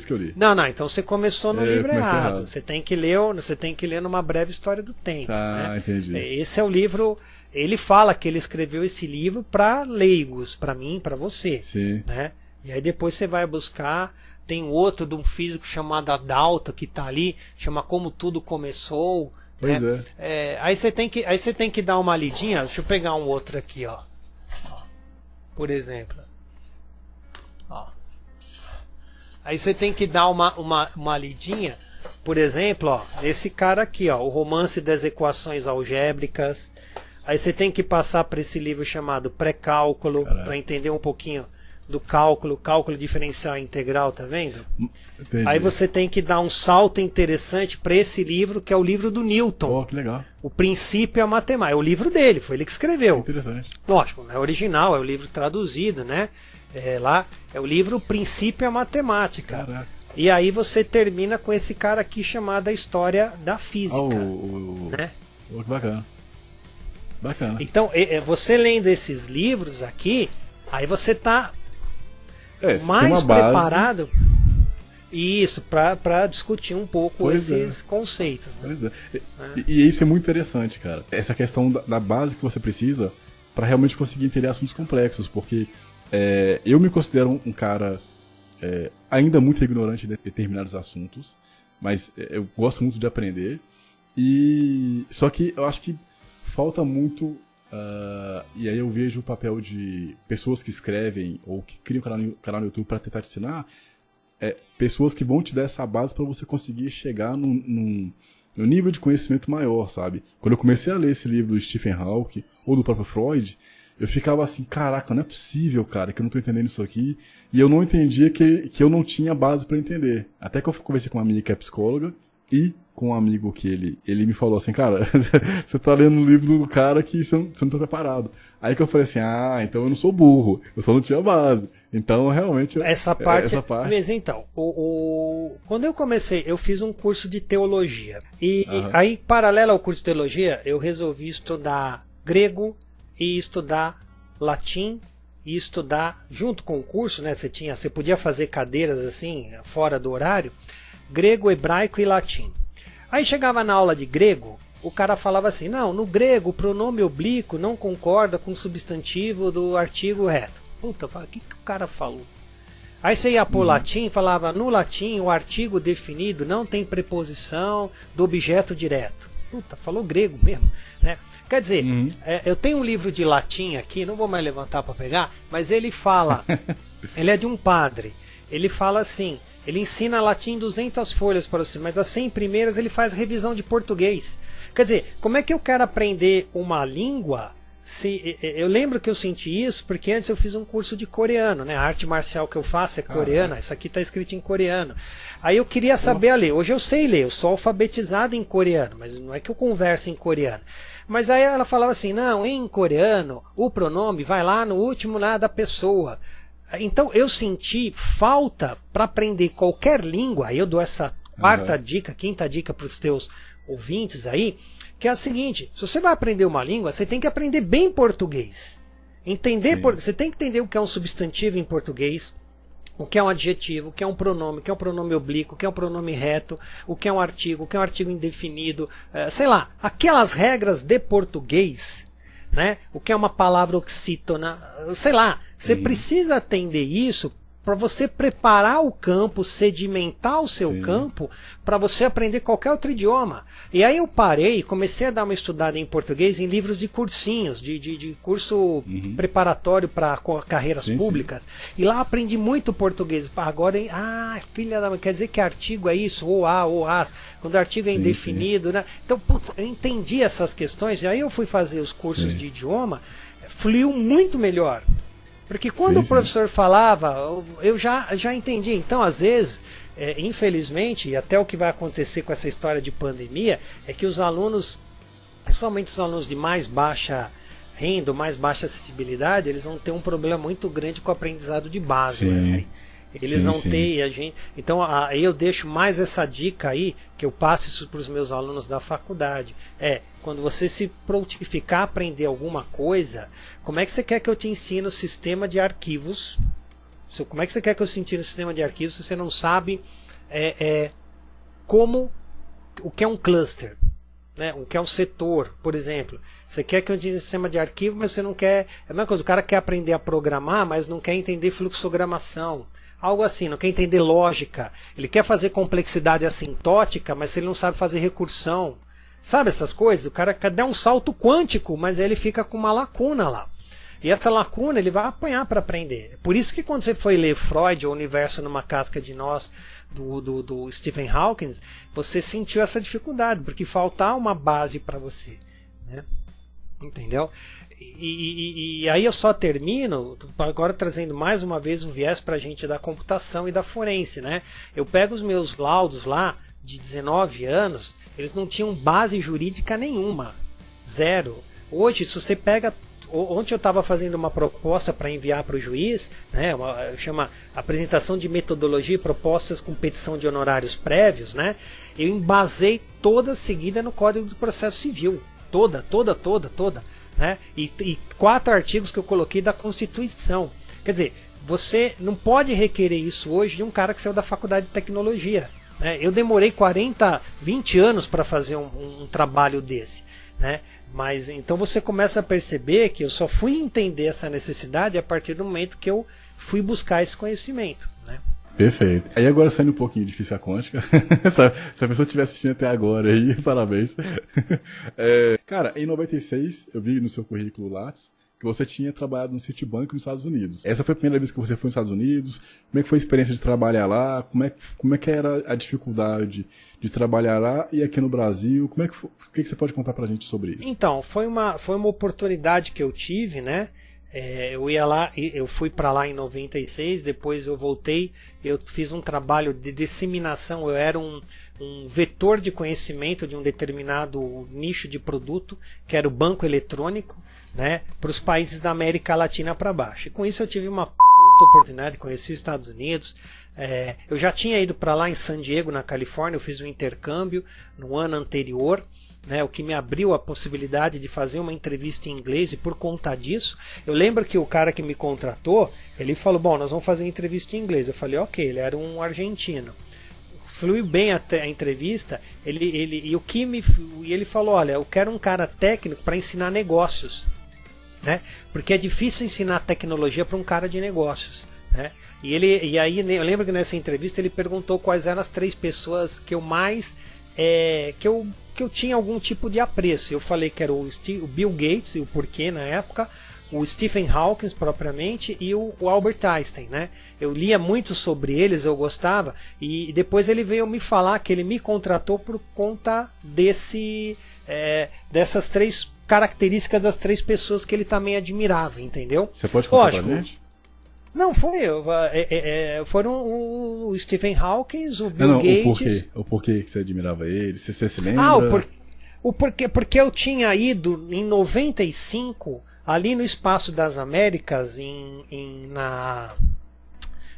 S1: que eu li.
S2: Não, então você começou no livro errado. Você tem que ler numa Breve História do Tempo.
S1: Né? Entendi.
S2: Esse é o livro. Ele fala que ele escreveu esse livro para leigos, para mim, para você.
S1: Sim.
S2: Né? E aí depois você vai buscar. Tem outro de um físico chamado Adalto que está ali, chama Como Tudo Começou.
S1: Pois
S2: né? Aí você tem que dar uma lidinha. Deixa eu pegar um outro aqui, ó. Por exemplo. Ó. Aí você tem que dar uma lidinha. Por exemplo, ó, esse cara aqui, ó, O Romance das Equações Algébricas. Aí você tem que passar por esse livro chamado Pré-Cálculo, para entender um pouquinho do cálculo diferencial e integral, tá vendo?
S1: Entendi.
S2: Aí você tem que dar um salto interessante para esse livro, que é o livro do Newton.
S1: Oh, que legal.
S2: O Princípio e a Matemática. É o livro dele, foi ele que escreveu.
S1: Interessante.
S2: Lógico, não é original, é o livro traduzido, né? Lá é o livro Princípio e a Matemática.
S1: Caraca.
S2: E aí você termina com esse cara aqui chamado A História da Física. Né?
S1: Que bacana. Bacana.
S2: Então, você lendo esses livros aqui, aí você tá mais preparado para discutir um pouco esses conceitos. Né?
S1: Pois é. E isso é muito interessante, cara. Essa questão da base que você precisa para realmente conseguir entender assuntos complexos, porque eu me considero um cara ainda muito ignorante de determinados assuntos, mas eu gosto muito de aprender. Só que eu acho que falta muito. E aí eu vejo o papel de pessoas que escrevem ou que criam canal no YouTube para tentar te ensinar, pessoas que vão te dar essa base para você conseguir chegar num nível de conhecimento maior, sabe? Quando eu comecei a ler esse livro do Stephen Hawking ou do próprio Freud, eu ficava assim, caraca, não é possível, cara, que eu não tô entendendo isso aqui. E eu não entendia que eu não tinha base para entender. Até que eu conversei com uma amiga que é psicóloga e com um amigo que ele me falou assim, cara, você tá lendo um livro do cara que você não tá preparado. Aí que eu falei assim, então eu não sou burro, eu só não tinha base. Então, realmente...
S2: Essa parte. Mas então, quando eu comecei, eu fiz um curso de teologia. E aí, paralelo ao curso de teologia, eu resolvi estudar grego e estudar latim e estudar, junto com o curso, né? Você podia fazer cadeiras assim, fora do horário, grego, hebraico e latim. Aí chegava na aula de grego, o cara falava assim, não, no grego o pronome oblíquo não concorda com o substantivo do artigo reto. Puta, eu falei, o que o cara falou? Aí você ia pro latim, falava, no latim o artigo definido não tem preposição do objeto direto. Puta, falou grego mesmo, né? Quer dizer, eu tenho um livro de latim aqui, não vou mais levantar para pegar, mas ele fala, ele é de um padre, ele fala assim, ele ensina latim 200 folhas para você, mas as 100 primeiras ele faz revisão de português. Quer dizer, como é que eu quero aprender uma língua? Eu lembro que eu senti isso porque antes eu fiz um curso de coreano, né? A arte marcial que eu faço é coreana, isso aqui está escrito em coreano. Aí eu queria saber ler. Hoje eu sei ler, eu sou alfabetizado em coreano, mas não é que eu converso em coreano. Mas aí ela falava assim, não, em coreano o pronome vai lá no último lá da pessoa. Então eu senti falta para aprender qualquer língua. Aí eu dou essa quinta dica para os teus ouvintes aí, que é a seguinte: se você vai aprender uma língua, você tem que aprender bem português. Você tem que entender o que é um substantivo em português, o que é um adjetivo, o que é um pronome, o que é um pronome oblíquo, o que é um pronome reto, o que é um artigo, o que é um artigo indefinido, sei lá, aquelas regras de português, né? O que é uma palavra oxítona, sei lá, você precisa atender isso para você preparar o campo, sedimentar o seu campo, para você aprender qualquer outro idioma. E aí eu parei e comecei a dar uma estudada em português em livros de cursinhos, de curso preparatório para carreiras públicas. E lá aprendi muito português. Agora, filha da mãe, quer dizer que artigo é isso, ou a, ou as, quando o artigo é indefinido, né? Então, putz, eu entendi essas questões, e aí eu fui fazer os cursos de idioma, fluiu muito melhor. Porque quando o professor falava, eu já entendi. Então, às vezes, infelizmente, e até o que vai acontecer com essa história de pandemia, é que os alunos, principalmente os alunos de mais baixa renda, mais baixa acessibilidade, eles vão ter um problema muito grande com o aprendizado de base. Né? Eles vão ter, e a gente. Então, eu deixo mais essa dica aí, que eu passo isso para os meus alunos da faculdade. Quando você se prontificar a aprender alguma coisa, como é que você quer que eu te ensine o sistema de arquivos? Como é que você quer que eu te ensine o sistema de arquivos se você não sabe o que é um cluster? Né? O que é um setor, por exemplo. Você quer que eu ensine o sistema de arquivo, mas você não quer. É a mesma coisa, o cara quer aprender a programar, mas não quer entender fluxogramação. Algo assim, não quer entender lógica. Ele quer fazer complexidade assintótica, mas ele não sabe fazer recursão. Sabe essas coisas? O cara quer dar um salto quântico, mas aí ele fica com uma lacuna lá. E essa lacuna ele vai apanhar para aprender. Por isso que quando você foi ler Freud, O Universo numa Casca de Nós, do Stephen Hawking, você sentiu essa dificuldade, porque faltar uma base para você. Né? Entendeu? E aí eu só termino agora trazendo mais uma vez um viés para a gente da computação e da forense, né? Eu pego os meus laudos lá de 19 anos, eles não tinham base jurídica nenhuma, zero. Hoje, se você pega, ontem eu estava fazendo uma proposta para enviar para o juiz, né? Chama apresentação de metodologia e propostas com petição de honorários prévios, né? Eu embasei toda seguida no Código do Processo Civil, toda. Né? E 4 artigos que eu coloquei da Constituição. Quer dizer, você não pode requerer isso hoje de um cara que saiu da faculdade de tecnologia. Né? Eu demorei 20 anos para fazer um trabalho desse. Né? Mas então você começa a perceber que eu só fui entender essa necessidade a partir do momento que eu fui buscar esse conhecimento. Né?
S1: Perfeito. Aí agora saindo um pouquinho de física quântica, se a pessoa estiver assistindo até agora aí, parabéns. Cara, em 96, eu vi no seu currículo Lattes que você tinha trabalhado no Citibank nos Estados Unidos. Essa foi a primeira vez que você foi nos Estados Unidos? Como é que foi a experiência de trabalhar lá? Como é que era a dificuldade de trabalhar lá e aqui no Brasil? O que você pode contar pra gente sobre isso?
S2: Então, foi uma oportunidade que eu tive, né? Eu ia lá, eu fui para lá em 96, depois eu voltei, eu fiz um trabalho de disseminação, eu era um vetor de conhecimento de um determinado nicho de produto, que era o banco eletrônico, né, para os países da América Latina para baixo. E com isso eu tive uma oportunidade de conhecer os Estados Unidos. Eu já tinha ido para lá em San Diego, na Califórnia, eu fiz um intercâmbio no ano anterior, né, o que me abriu a possibilidade de fazer uma entrevista em inglês, e por conta disso, eu lembro que o cara que me contratou, ele falou, bom, nós vamos fazer entrevista em inglês. Eu falei, ok, ele era um argentino. Fluiu bem até a entrevista, e ele falou, olha, eu quero um cara técnico para ensinar negócios, né, porque é difícil ensinar tecnologia para um cara de negócios, né. E aí eu lembro que nessa entrevista ele perguntou quais eram as 3 pessoas que eu mais que eu tinha algum tipo de apreço. Eu falei que era o Bill Gates, e o porquê na época, o Stephen Hawking propriamente, e o Albert Einstein, né? Eu lia muito sobre eles, eu gostava, e depois ele veio me falar que ele me contratou por conta dessas 3 características das 3 pessoas que ele também admirava, entendeu?
S1: Você pode contar pra gente?
S2: Não, foram o Stephen Hawking, o Bill Gates.
S1: O porquê que você admirava ele? Você se lembra?
S2: Porque eu tinha ido em 95, ali no Espaço das Américas,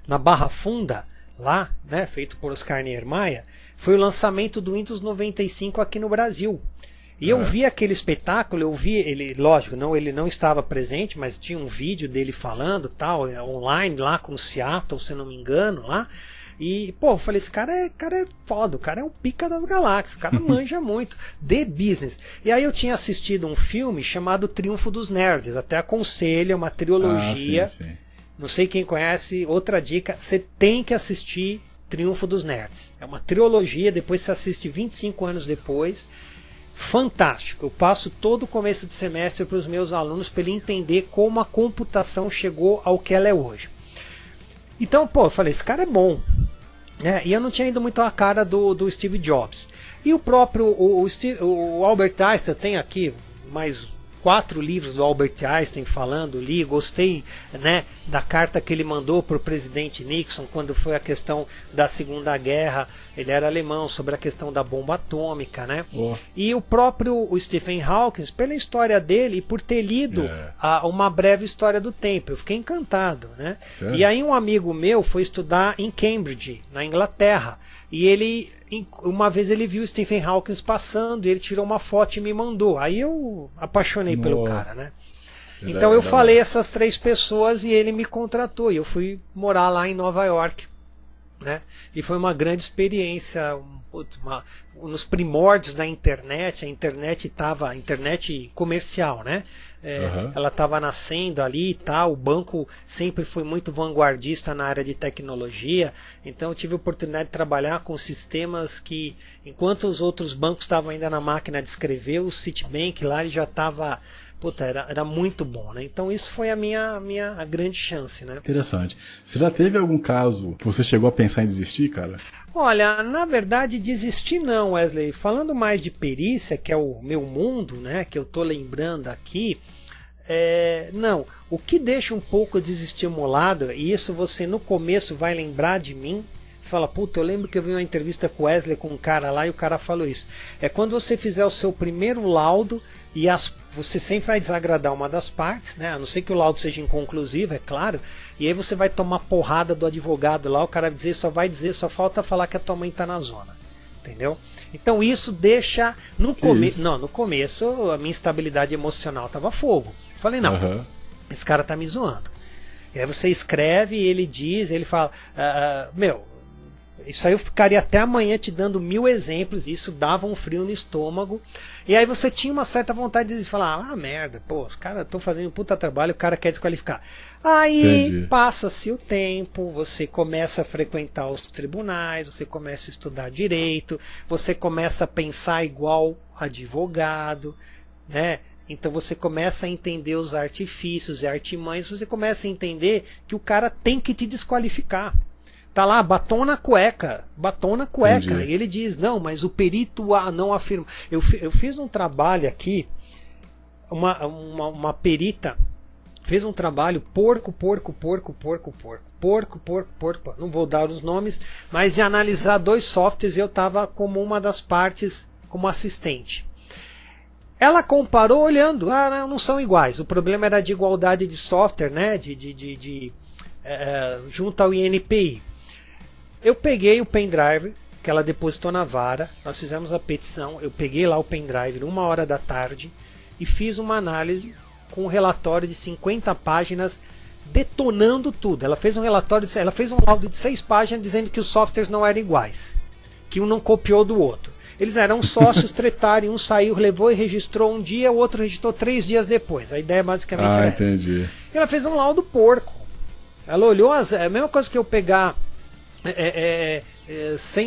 S2: na Barra Funda, lá, né, feito por Oscar Niemeyer, foi o lançamento do Windows 95 aqui no Brasil. E eu vi aquele espetáculo, eu vi ele, lógico, ele não estava presente, mas tinha um vídeo dele falando, tal, online lá com o Seattle, se não me engano, lá. E, pô, eu falei, esse cara é foda, o cara é um pica das galáxias, o cara manja muito de business. E aí eu tinha assistido um filme chamado Triunfo dos Nerds, até aconselho, é uma trilogia.
S1: Sim.
S2: Não sei quem conhece, outra dica, você tem que assistir Triunfo dos Nerds. É uma trilogia, depois você assiste 25 anos depois. Fantástico. Eu passo todo o começo de semestre para os meus alunos para ele entender como a computação chegou ao que ela é hoje. Então, pô, eu falei, esse cara é bom. E eu não tinha ido muito a cara do Steve Jobs. E o próprio o Albert Einstein, tem aqui mais 4 livros do Albert Einstein falando, li, gostei, né, da carta que ele mandou para o presidente Nixon quando foi a questão da Segunda Guerra, ele era alemão, sobre a questão da bomba atômica, né? E o próprio Stephen Hawking, pela história dele e por ter lido Uma Breve História do Tempo, eu fiquei encantado, né?
S1: Sério?
S2: E aí um amigo meu foi estudar em Cambridge, na Inglaterra, e ele, uma vez ele viu o Stephen Hawking passando, e ele tirou uma foto e me mandou. Aí eu apaixonei pelo cara, né? Então eu falei essas 3 pessoas e ele me contratou. E eu fui morar lá em Nova York, né? E foi uma grande experiência, nos primórdios da internet. A internet estava, internet comercial, né? Ela estava nascendo ali e tal. O banco sempre foi muito vanguardista na área de tecnologia, então eu tive a oportunidade de trabalhar com sistemas que, enquanto os outros bancos estavam ainda na máquina de escrever, o Citibank lá ele já estava, era muito bom, né? Então isso foi a minha grande chance, né?
S1: Interessante. Você já teve algum caso que você chegou a pensar em desistir, cara?
S2: Olha, na verdade desistir não, Wesley. Falando mais de perícia, que é o meu mundo, né, que eu tô lembrando aqui, não. O que deixa um pouco desestimulado, e isso você no começo vai lembrar de mim, fala, puta, eu lembro que eu vi uma entrevista com o Wesley com um cara lá e o cara falou isso. É quando você fizer o seu primeiro laudo e você sempre vai desagradar uma das partes, né? A não ser que o laudo seja inconclusivo, é claro. E aí você vai tomar porrada do advogado lá, o cara vai dizer, só falta falar que a tua mãe tá na zona. Entendeu? Então isso deixa no começo a minha estabilidade emocional tava fogo. Falei, não, esse cara tá me zoando. E aí você escreve e ele diz, ele fala, isso aí eu ficaria até amanhã te dando 1000 exemplos, isso dava um frio no estômago. E aí você tinha uma certa vontade de falar, merda, pô, os caras estão fazendo um puta trabalho, o cara quer desqualificar. Aí passa-se o tempo, você começa a frequentar os tribunais, você começa a estudar direito, você começa a pensar igual advogado, né? Então você começa a entender os artifícios e artimanhas, você começa a entender que o cara tem que te desqualificar. Tá lá, batom na cueca. Entendi. E ele diz, não, mas o perito não afirma. Eu fiz um trabalho aqui, uma perita fez um trabalho porco, não vou dar os nomes, mas de analisar 2 softwares e eu estava como uma das partes, como assistente. Ela comparou olhando, não são iguais. O problema era de igualdade de software, né? Junto ao INPI. Eu peguei o pendrive que ela depositou na vara, nós fizemos a petição, eu peguei lá o pendrive 1h da tarde e fiz uma análise com um relatório de 50 páginas detonando tudo. Ela fez um relatório, ela fez um laudo de 6 páginas dizendo que os softwares não eram iguais, que um não copiou do outro. Eles eram sócios, tretaram, um saiu, levou e registrou um dia, o outro registrou 3 dias depois. A ideia basicamente era essa.
S1: Entendi.
S2: E ela fez um laudo porco. Ela olhou, a mesma coisa que eu pegar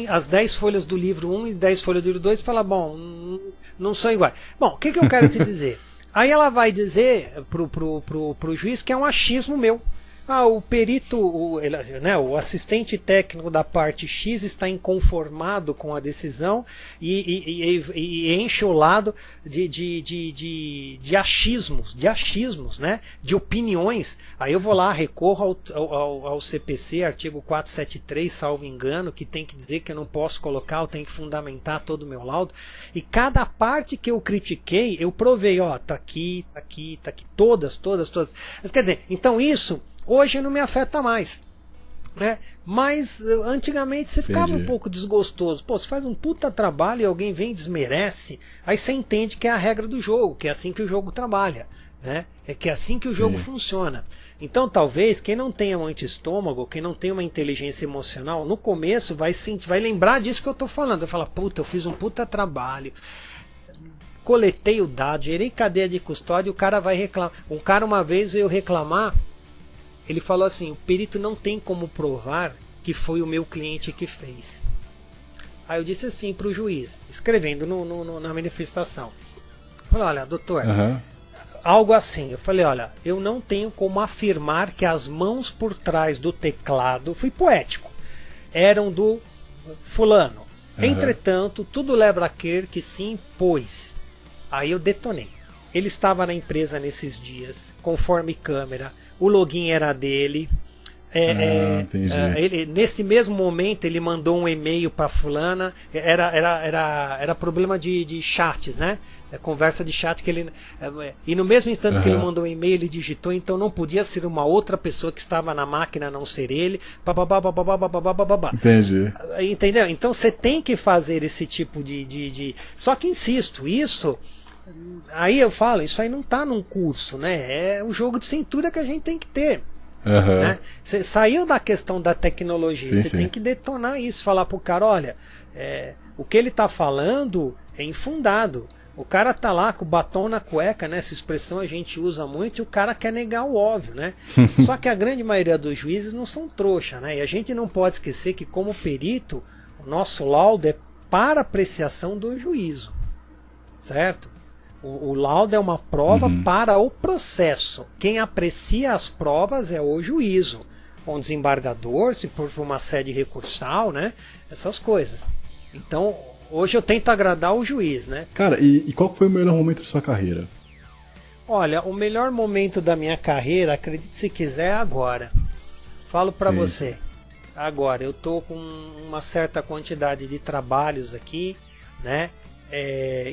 S2: as 10 folhas do livro 1 e 10 folhas do livro 2 e falar, bom, não são iguais. Bom, o que eu quero te dizer? Aí ela vai dizer pro juiz que é um achismo meu. O perito, o assistente técnico da parte X está inconformado com a decisão e enche o lado de achismos, né? De opiniões. Aí eu vou lá, recorro ao CPC, artigo 473, salvo engano, que tem que dizer que eu não posso colocar, eu tenho que fundamentar todo o meu laudo. E cada parte que eu critiquei, eu provei, tá aqui, todas. Mas quer dizer, então isso hoje não me afeta mais. né? Mas antigamente você ficava um pouco desgostoso. Pô, você faz um puta trabalho e alguém vem e desmerece, aí você entende que é a regra do jogo, que é assim que o jogo trabalha, né? É que é assim que o jogo funciona. Então talvez quem não tenha muito estômago, quem não tem uma inteligência emocional, no começo vai lembrar disso que eu tô falando. Vai falar, puta, eu fiz um puta trabalho, coletei o dado, gerei cadeia de custódia, e o cara vai reclamar. Um cara uma vez veio reclamar. Ele falou assim, o perito não tem como provar que foi o meu cliente que fez. Aí eu disse assim para o juiz, escrevendo na manifestação. Eu falei, olha, doutor, algo assim. Eu falei, olha, eu não tenho como afirmar que as mãos por trás do teclado, fui poético, eram do fulano. Entretanto, tudo leva a crer que sim, pois. Aí eu detonei. Ele estava na empresa nesses dias, conforme câmera, o login era dele. Nesse mesmo momento ele mandou um e-mail para fulana. Era problema de chats, né? Conversa de chat que ele. E no mesmo instante que ele mandou um e-mail, ele digitou, então não podia ser uma outra pessoa que estava na máquina, a não ser ele.
S1: Entendi.
S2: Entendeu? Então você tem que fazer esse tipo de. Só que insisto, isso. Aí eu falo, isso aí não tá num curso, né? É o jogo de cintura que a gente tem que ter. Né? Você saiu da questão da tecnologia, você tem que detonar isso, falar pro cara, olha, o que ele tá falando é infundado. O cara tá lá com o batom na cueca, né? Essa expressão a gente usa muito e o cara quer negar o óbvio, né? Só que a grande maioria dos juízes não são trouxa, né? E a gente não pode esquecer que como perito, o nosso laudo é para apreciação do juízo, certo? O laudo é uma prova para o processo. Quem aprecia as provas é o juízo. Um desembargador, se for para uma sede recursal, né? Essas coisas. Então, hoje eu tento agradar o juiz, né?
S1: Cara, e qual foi o melhor momento da sua carreira?
S2: Olha, o melhor momento da minha carreira, acredite se quiser, é agora. Falo para você. Agora, eu tô com uma certa quantidade de trabalhos aqui, né?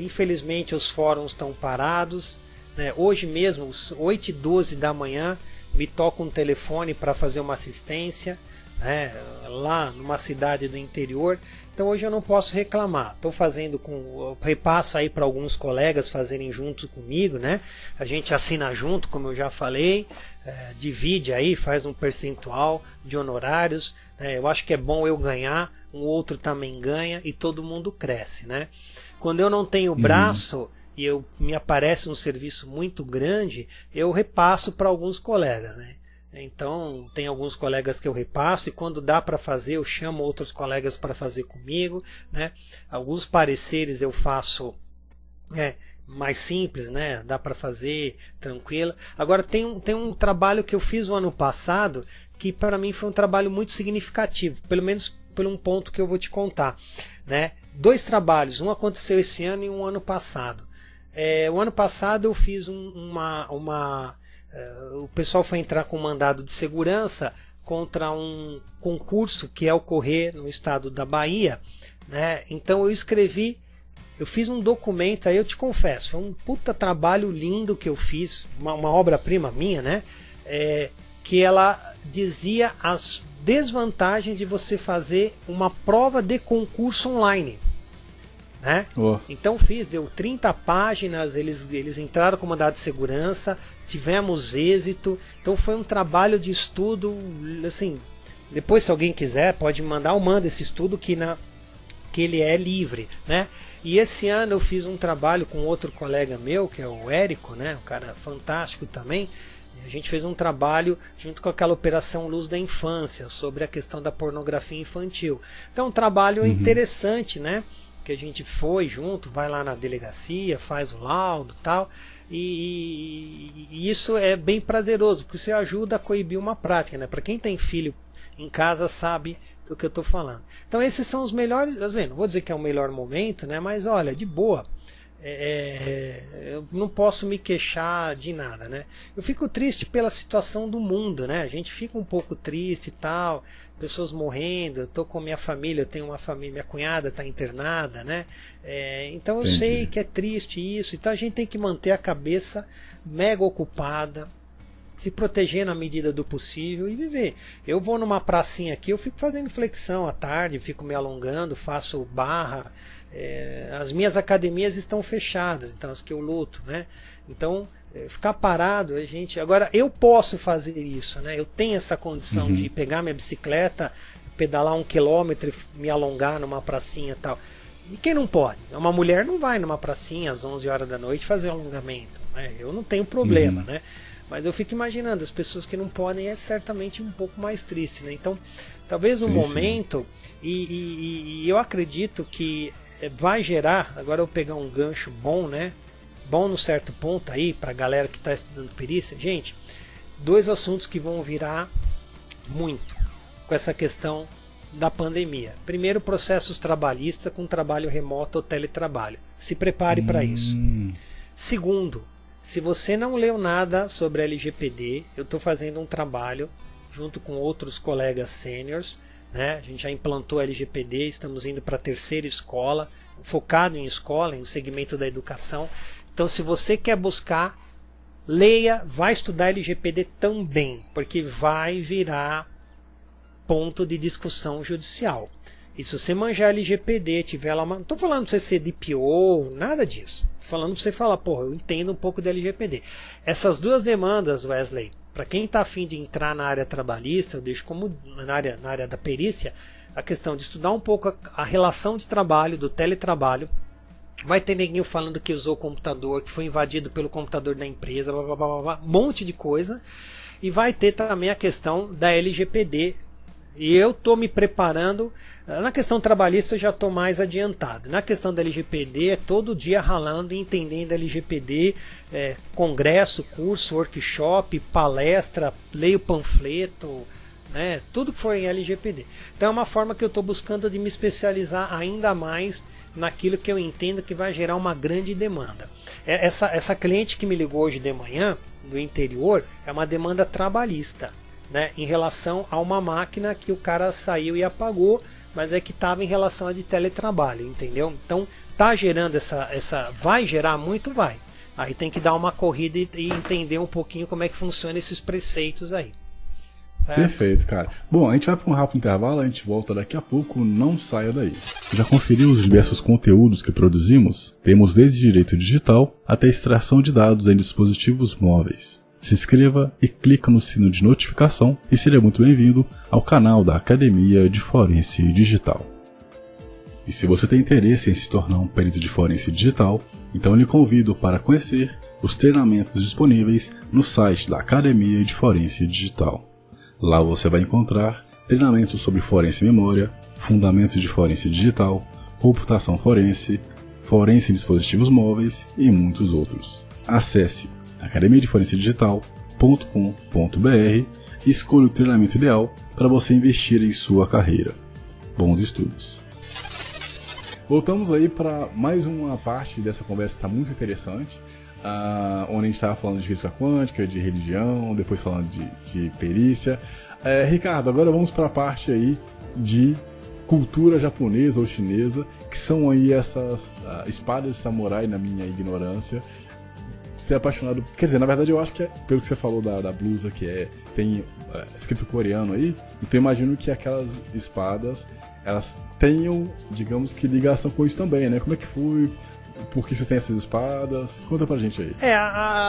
S2: Infelizmente os fóruns estão parados, né? Hoje mesmo, 8h12 da manhã, me toca um telefone para fazer uma assistência, né? Lá numa cidade do interior. Então hoje eu não posso reclamar. Estou fazendo eu repasso aí para alguns colegas fazerem junto comigo, né? A gente assina junto, como eu já falei, divide aí, faz um percentual de honorários. Eu acho que é bom eu ganhar, um outro também ganha e todo mundo cresce, né? Quando eu não tenho braço e me aparece um serviço muito grande, eu repasso para alguns colegas, né? Então tem alguns colegas que eu repasso e quando dá para fazer eu chamo outros colegas para fazer comigo, né? Alguns pareceres eu faço mais simples, né? Dá para fazer tranquilo. Agora tem um trabalho que eu fiz o ano passado que para mim foi um trabalho muito significativo, pelo menos por um ponto que eu vou te contar, né? 2 trabalhos, um aconteceu esse ano e um ano passado. O ano passado eu fiz o pessoal foi entrar com mandado de segurança contra um concurso que ia ocorrer no estado da Bahia, né? Então eu fiz um documento, aí eu te confesso, foi um puta trabalho lindo que eu fiz, uma obra-prima minha, né? Que ela dizia as desvantagens de você fazer uma prova de concurso online, né? Então deu 30 páginas, eles entraram com mandado de segurança, tivemos êxito, então foi um trabalho de estudo, assim, depois se alguém quiser pode me mandar, eu mando esse estudo que ele é livre, né? E esse ano eu fiz um trabalho com outro colega meu, que é o Érico, né? Um cara fantástico também. A gente fez um trabalho junto com aquela operação Luz da Infância sobre a questão da pornografia infantil. Então um trabalho interessante, né? Que a gente foi junto, vai lá na delegacia, faz o laudo e tal. E isso é bem prazeroso, porque você ajuda a coibir uma prática, né? Para quem tem filho em casa sabe do que eu estou falando. Então esses são os melhores, não vou dizer que é o melhor momento, né? Mas olha, de boa. Eu não posso me queixar de nada, né? Eu fico triste pela situação do mundo, né? A gente fica um pouco triste e tal, pessoas morrendo. Eu tô com minha família, eu tenho uma família, minha cunhada está internada, né? Então eu sei que é triste isso. Então a gente tem que manter a cabeça mega ocupada, se proteger na medida do possível e viver. Eu vou numa pracinha aqui, eu fico fazendo flexão à tarde, fico me alongando, faço barra. As minhas academias estão fechadas, então as que eu luto, né? Então, ficar parado, gente. Agora, eu posso fazer isso, né? Eu tenho essa condição de pegar minha bicicleta, pedalar 1 quilômetro e me alongar numa pracinha e tal. E quem não pode? Uma mulher não vai numa pracinha às 11 horas da noite fazer alongamento, né? Eu não tenho problema, né? Mas eu fico imaginando, as pessoas que não podem é certamente um pouco mais triste, né? Então, talvez um momento, e eu acredito que vai gerar, agora eu vou pegar um gancho bom, né? Bom no certo ponto aí, pra galera que está estudando perícia. Gente, 2 assuntos que vão virar muito com essa questão da pandemia. Primeiro, processos trabalhistas com trabalho remoto ou teletrabalho. Se prepare para isso. Segundo, se você não leu nada sobre LGPD, eu estou fazendo um trabalho junto com outros colegas sêniors, né? A gente já implantou LGPD, estamos indo para a 3ª escola, focado em escola, em um segmento da educação. Então, se você quer buscar, leia, vai estudar LGPD também, porque vai virar ponto de discussão judicial. E se você manjar LGPD, tiver lá uma... Não estou falando para você ser DPO, nada disso. Estou falando para você falar, porra, eu entendo um pouco de LGPD. Essas 2 demandas, Wesley, para quem está afim de entrar na área trabalhista, eu deixo como na área da perícia, a questão de estudar um pouco a relação de trabalho, do teletrabalho. Vai ter neguinho falando que usou o computador, que foi invadido pelo computador da empresa, blá, blá, blá, blá, um monte de coisa. E vai ter também a questão da LGPD. E eu estou me preparando. Na questão trabalhista eu já estou mais adiantado. Na questão da LGPD é todo dia ralando e entendendo a LGPD, congresso, curso, workshop, palestra, leio panfleto, né, tudo que for em LGPD. Então é uma forma que eu estou buscando de me especializar ainda mais naquilo que eu entendo que vai gerar uma grande demanda. Essa cliente que me ligou hoje de manhã, do interior, é uma demanda trabalhista, né, em relação a uma máquina que o cara saiu e apagou, mas é que estava em relação a de teletrabalho, entendeu? Então tá gerando vai gerar muito, vai. Aí tem que dar uma corrida e entender um pouquinho como é que funciona esses preceitos aí. Certo?
S1: Perfeito, cara. Bom, a gente vai para um rápido intervalo, a gente volta daqui a pouco, não saia daí. Já conferiu os diversos conteúdos que produzimos? Temos desde direito digital até extração de dados em dispositivos móveis. Se inscreva e clica no sino de notificação e seja muito bem-vindo ao canal da Academia de Forense Digital. E se você tem interesse em se tornar um perito de forense digital, então eu lhe convido para conhecer os treinamentos disponíveis no site da Academia de Forense Digital. Lá você vai encontrar treinamentos sobre forense memória, fundamentos de forense digital, computação forense, forense em dispositivos móveis e muitos outros. Acesse academiadeforencedigital.com.br e escolha o treinamento ideal para você investir em sua carreira. Bons estudos! Voltamos aí para mais uma parte dessa conversa que está muito interessante, onde a gente estava falando de física quântica, de religião, depois falando de perícia. Ricardo, agora vamos para a parte aí de cultura japonesa ou chinesa, que são aí essas espadas de samurai, na minha ignorância. Você é apaixonado... Quer dizer, na verdade eu acho que pelo que você falou da blusa, que tem escrito coreano aí, então eu imagino que aquelas espadas, elas tenham, digamos que, ligação com isso também, né? Como é que foi? Por que você tem essas espadas? Conta pra gente aí.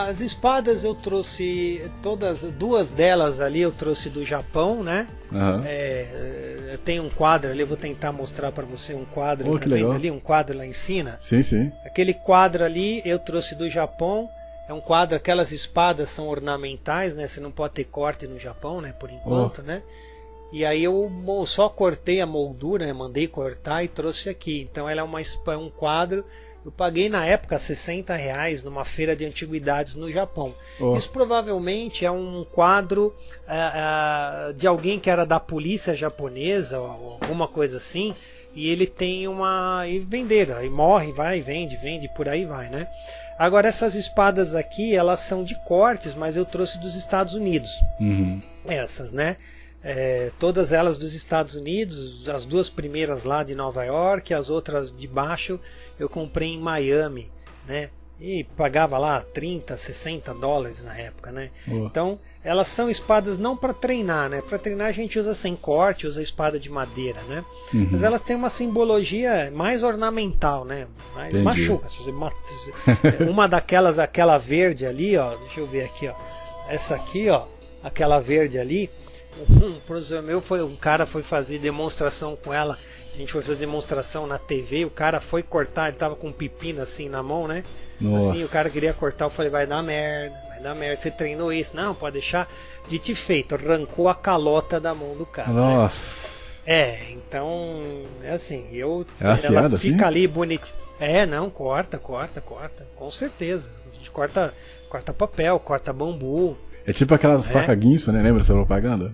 S2: As espadas eu trouxe todas, 2 delas ali eu trouxe do Japão, né?
S1: Uhum.
S2: Tem um quadro ali, eu vou tentar mostrar pra você um quadro,
S1: tá vendo
S2: ali, um quadro lá em cima.
S1: Sim, sim.
S2: Aquele quadro ali eu trouxe do Japão. É um quadro, aquelas espadas são ornamentais, né? Você não pode ter corte no Japão, né? Por enquanto, né? E aí eu só cortei a moldura, né? Mandei cortar e trouxe aqui. Então ela é um quadro. Eu paguei na época R$60 numa feira de antiguidades no Japão. Isso provavelmente é um quadro de alguém que era da polícia japonesa ou alguma coisa assim. E ele tem e venderam, aí morre, vai, vende, por aí vai, né? Agora essas espadas aqui, elas são de cortes, mas eu trouxe dos Estados Unidos.
S1: Uhum.
S2: Essas, né? Todas elas dos Estados Unidos, as 2 primeiras lá de Nova York, as outras de baixo eu comprei em Miami, né? e pagava lá 30, 60 dólares na época, né?
S1: Oh.
S2: Então, elas são espadas não para treinar, né? Para treinar a gente usa sem corte, usa espada de madeira, né? Mas elas têm uma simbologia mais ornamental, né? Mais machuca. Se você uma daquelas, aquela verde ali, ó, deixa eu ver aqui, ó. Essa aqui, ó, aquela verde ali, um professor meu um cara foi fazer demonstração com ela. A gente foi fazer demonstração na TV, o cara foi cortar, ele tava com um pepino assim na mão, né?
S1: Nossa.
S2: Assim, o cara queria cortar, eu falei, vai dar merda, você treinou isso? Não, pode deixar. Dito e feito, arrancou a calota da mão do cara.
S1: Nossa.
S2: Né? Então, é assim,
S1: ela
S2: fica
S1: assim?
S2: ali bonitinho. Não, corta, com certeza. A gente corta papel, corta bambu.
S1: É tipo aquelas facas Guinso, né? Lembra dessa propaganda?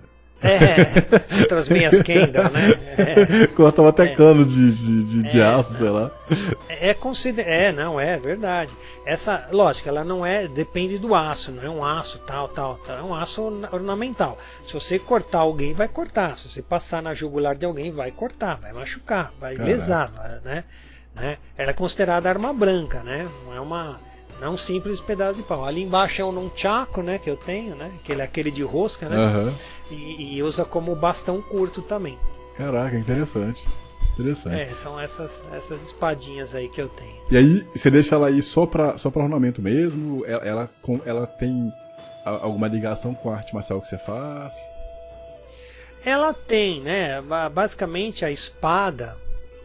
S2: Entre as minhas Kendall, né?
S1: Cortava até cano de aço, sei lá.
S2: Não, é verdade. Essa, lógico, ela não depende do aço, não é um aço tal, é um aço ornamental. Se você cortar alguém, vai cortar. Se você passar na jugular de alguém, vai cortar, vai machucar, vai lesar, né? Ela é considerada arma branca, né? Não é um simples pedaço de pau. Ali embaixo é um nunchaku, né, que eu tenho, né? Aquele de rosca, né?
S1: Uhum.
S2: E usa como bastão curto também.
S1: Caraca, interessante.
S2: São essas espadinhas aí que eu tenho.
S1: E aí, você deixa ela aí só pra ornamento mesmo? Ela tem alguma ligação com a arte marcial que você faz?
S2: Ela tem, né? Basicamente a espada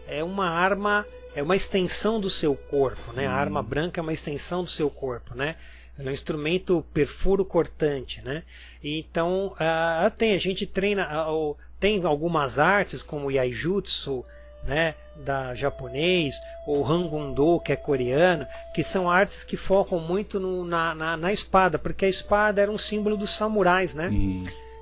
S2: é uma arma, é uma extensão do seu corpo, né? A arma branca é uma extensão do seu corpo, né? Ela é um instrumento perfuro cortante, né? Então, a gente treina, tem algumas artes como o Yaijutsu, né, da japonês, ou Hangul-do, que é coreano, que são artes que focam muito na espada, porque a espada era um símbolo dos samurais, né?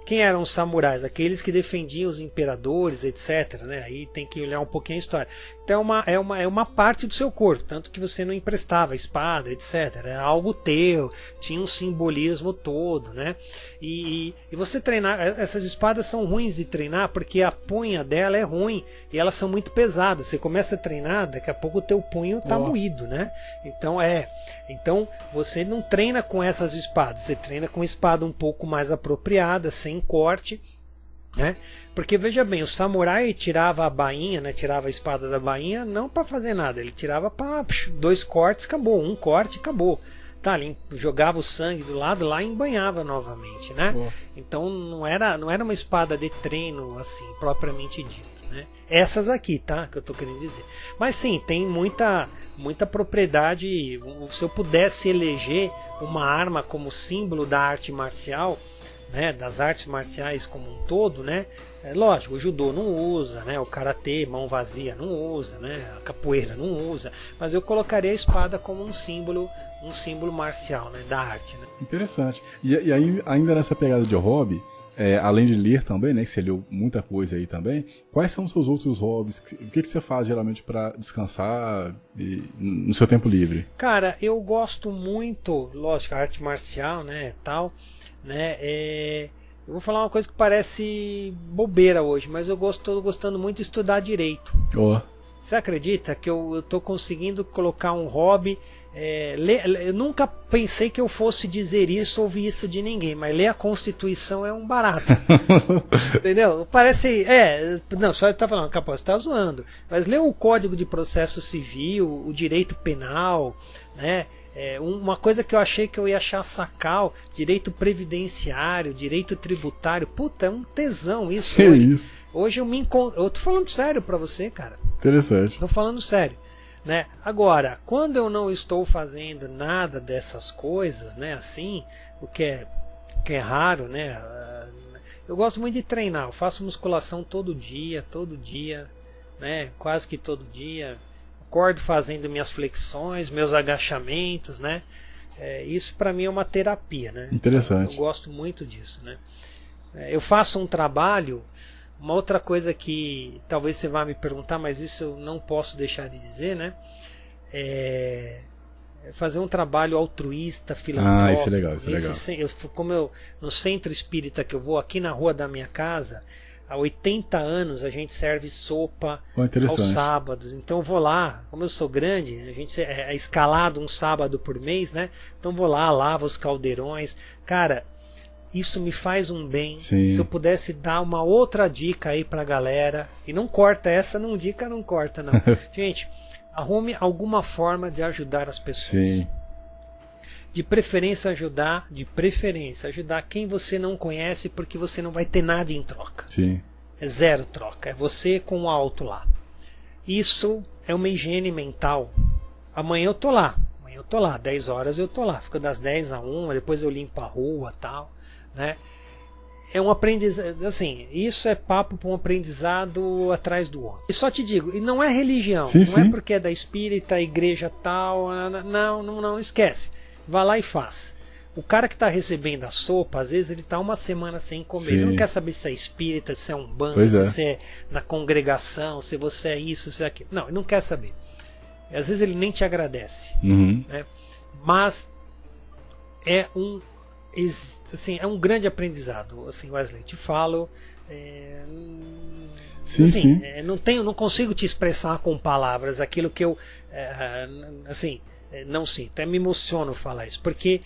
S2: Quem eram os samurais? Aqueles que defendiam os imperadores, etc. Né? Aí tem que olhar um pouquinho a história. Então é uma parte do seu corpo, tanto que você não emprestava a espada, etc. Era algo teu, tinha um simbolismo todo, né? E você treinar, essas espadas são ruins de treinar porque a punha dela é ruim e elas são muito pesadas. Você começa a treinar, daqui a pouco o teu punho está moído, né? Então você não treina com essas espadas, você treina com espada um pouco mais apropriada, sem corte, né? Porque veja bem, o samurai tirava a bainha, né? Tirava a espada da bainha não para fazer nada, ele tirava para 2 cortes, acabou, 1 corte, acabou. Tá, ele jogava o sangue do lado lá e embanhava novamente, né? Então não era uma espada de treino assim, propriamente dito, né? Essas aqui, tá? Que eu tô querendo dizer. Mas sim, tem muita propriedade. Se eu pudesse eleger uma arma como símbolo da arte marcial, né, das artes marciais como um todo, né? Lógico, o judô não usa, né? O karatê, mão vazia, não usa, né? A capoeira não usa, mas eu colocaria a espada como um símbolo marcial, né? Da arte, né?
S1: Interessante. E aí, ainda nessa pegada de hobby, além de ler também, né? Que você leu muita coisa aí também. Quais são os seus outros hobbies? O que você faz geralmente para descansar no seu tempo livre?
S2: Cara, eu gosto muito, lógico, a arte marcial, né? Tal. Né? Eu vou falar uma coisa que parece bobeira hoje, mas eu estou gostando muito de estudar direito. Você acredita que eu estou conseguindo colocar um hobby? Eu nunca pensei que eu fosse dizer isso, ouvir isso de ninguém, mas ler a Constituição é um barato. Entendeu? Parece. Não, só está falando, capaz, está zoando. Mas ler o Código de Processo Civil, o direito penal, né? Uma coisa que eu achei que eu ia achar sacal, direito previdenciário, direito tributário, puta, é um tesão isso.
S1: Que
S2: hoje.
S1: Isso?
S2: Hoje eu tô falando sério pra você, cara.
S1: Interessante.
S2: Tô falando sério, né? Agora, quando eu não estou fazendo nada dessas coisas, né, assim, o que é raro, né? Eu gosto muito de treinar, eu faço musculação todo dia, né? Quase que todo dia. Acordo fazendo minhas flexões, meus agachamentos, né? Isso para mim é uma terapia, né?
S1: Interessante.
S2: Eu gosto muito disso, né? Eu faço um trabalho, uma outra coisa que talvez você vá me perguntar, mas isso eu não posso deixar de dizer, né? Fazer um trabalho altruísta, filantrópico.
S1: Isso é legal, isso é legal.
S2: No centro espírita que eu vou, aqui na rua da minha casa, há 80 anos a gente serve sopa
S1: Interessante.
S2: aos sábados. Então eu vou lá, como eu sou grande, a gente é escalado um sábado por mês, né? Então vou lá, lavo os caldeirões. Cara, isso me faz um bem.
S1: Sim.
S2: Se eu pudesse dar uma outra dica aí pra galera, e não corta essa, não dica, não corta não. Gente, arrume alguma forma de ajudar as pessoas.
S1: Sim.
S2: De preferência ajudar quem você não conhece, porque você não vai ter nada em troca.
S1: Sim.
S2: É zero troca, é você com o alto lá. Isso é uma higiene mental. Amanhã eu tô lá, 10 horas eu tô lá, fico das 10 a 1, depois eu limpo a rua e tal, né? É um aprendizado, assim, isso é papo para um aprendizado atrás do outro. E só te digo, e não é religião,
S1: Sim,
S2: não
S1: sim.
S2: é porque é da espírita, igreja tal, não, esquece. Vá lá e faça. O cara que está recebendo a sopa, às vezes ele está uma semana sem comer.
S1: Sim.
S2: Ele não quer saber se é espírita, se é umbanda,
S1: Pois
S2: se
S1: é.
S2: você é na congregação, se você é isso, se é aquilo. Não, ele não quer saber. Às vezes ele nem te agradece.
S1: Uhum.
S2: Né? Mas é um grande aprendizado. Assim, Wesley, te falo.
S1: Sim,
S2: assim,
S1: sim.
S2: Não consigo te expressar com palavras aquilo que eu não sinto. Até me emociono falar isso, porque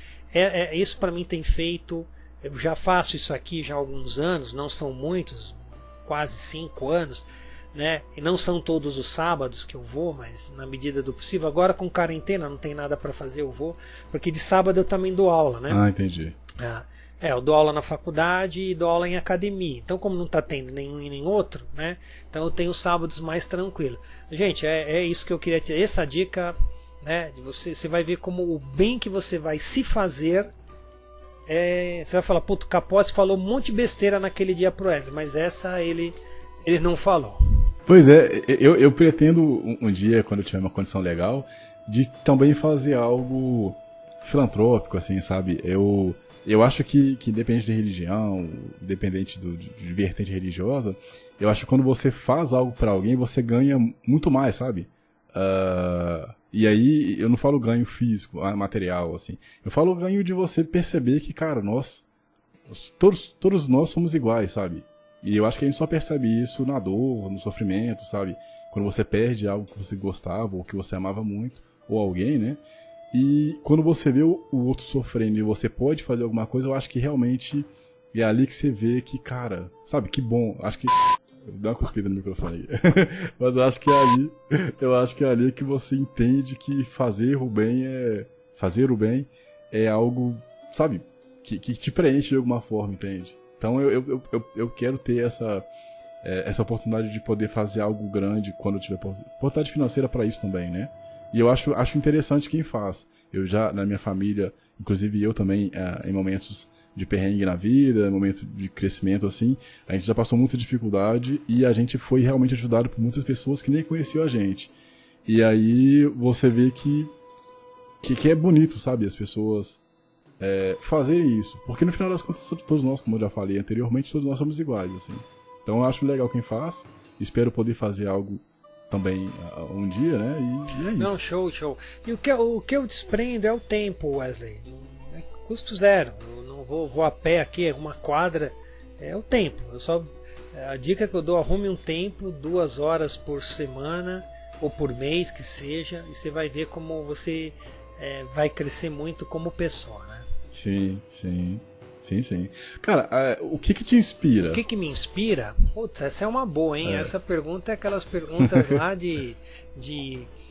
S2: isso para mim tem feito. Eu já faço isso aqui já há alguns anos, não são muitos, quase 5 anos, né? E não são todos os sábados que eu vou, mas na medida do possível. Agora com quarentena não tem nada para fazer, eu vou, porque de sábado eu também dou aula, né?
S1: Ah, entendi.
S2: Eu dou aula na faculdade e dou aula em academia. Então, como não está tendo nenhum e nem outro, né? Então eu tenho os sábados mais tranquilo. Gente, é isso que eu queria te. Essa dica, né? Você vai ver como o bem que você vai se fazer. Você vai falar, puto, Capozzi falou um monte de besteira naquele dia pro Wesley, mas essa ele não falou.
S1: Pois é, eu pretendo um dia, quando eu tiver uma condição legal, de também fazer algo filantrópico, assim, sabe? Eu acho que independente de religião, independente de vertente religiosa, eu acho que quando você faz algo pra alguém, você ganha muito mais, sabe? E aí, eu não falo ganho físico, material, assim. Eu falo ganho de você perceber que, cara, todos nós somos iguais, sabe? E eu acho que a gente só percebe isso na dor, no sofrimento, sabe? Quando você perde algo que você gostava ou que você amava muito, ou alguém, né? E quando você vê o outro sofrendo e você pode fazer alguma coisa, eu acho que realmente é ali que você vê que, cara, sabe, que bom. Acho que... Dá uma cuspida no microfone aí. Mas eu acho que é ali que você entende que fazer o bem é algo, sabe, que te preenche de alguma forma, entende? Então eu quero ter essa oportunidade de poder fazer algo grande quando eu tiver oportunidade financeira para isso também, né? E eu acho interessante quem faz. Eu já, na minha família, inclusive eu também, em momentos de perrengue na vida, momentos de crescimento, assim, a gente já passou muita dificuldade e a gente foi realmente ajudado por muitas pessoas que nem conheciam a gente. E aí você vê que é bonito, sabe, as pessoas fazerem isso. Porque no final das contas, todos nós, como eu já falei anteriormente, todos nós somos iguais, assim. Então eu acho legal quem faz, espero poder fazer algo também um dia, né? E é isso.
S2: Não, show. E o que eu desprendo é o tempo, Wesley. É custo zero. Eu não vou a pé aqui, uma quadra. É o tempo. A dica que eu dou, arrume um tempo, 2 horas por semana ou por mês que seja, e você vai ver como você vai crescer muito como pessoa, né?
S1: Sim. Cara, o que te inspira?
S2: O que me inspira? Putz, essa é uma boa, hein? Essa pergunta é aquelas perguntas lá de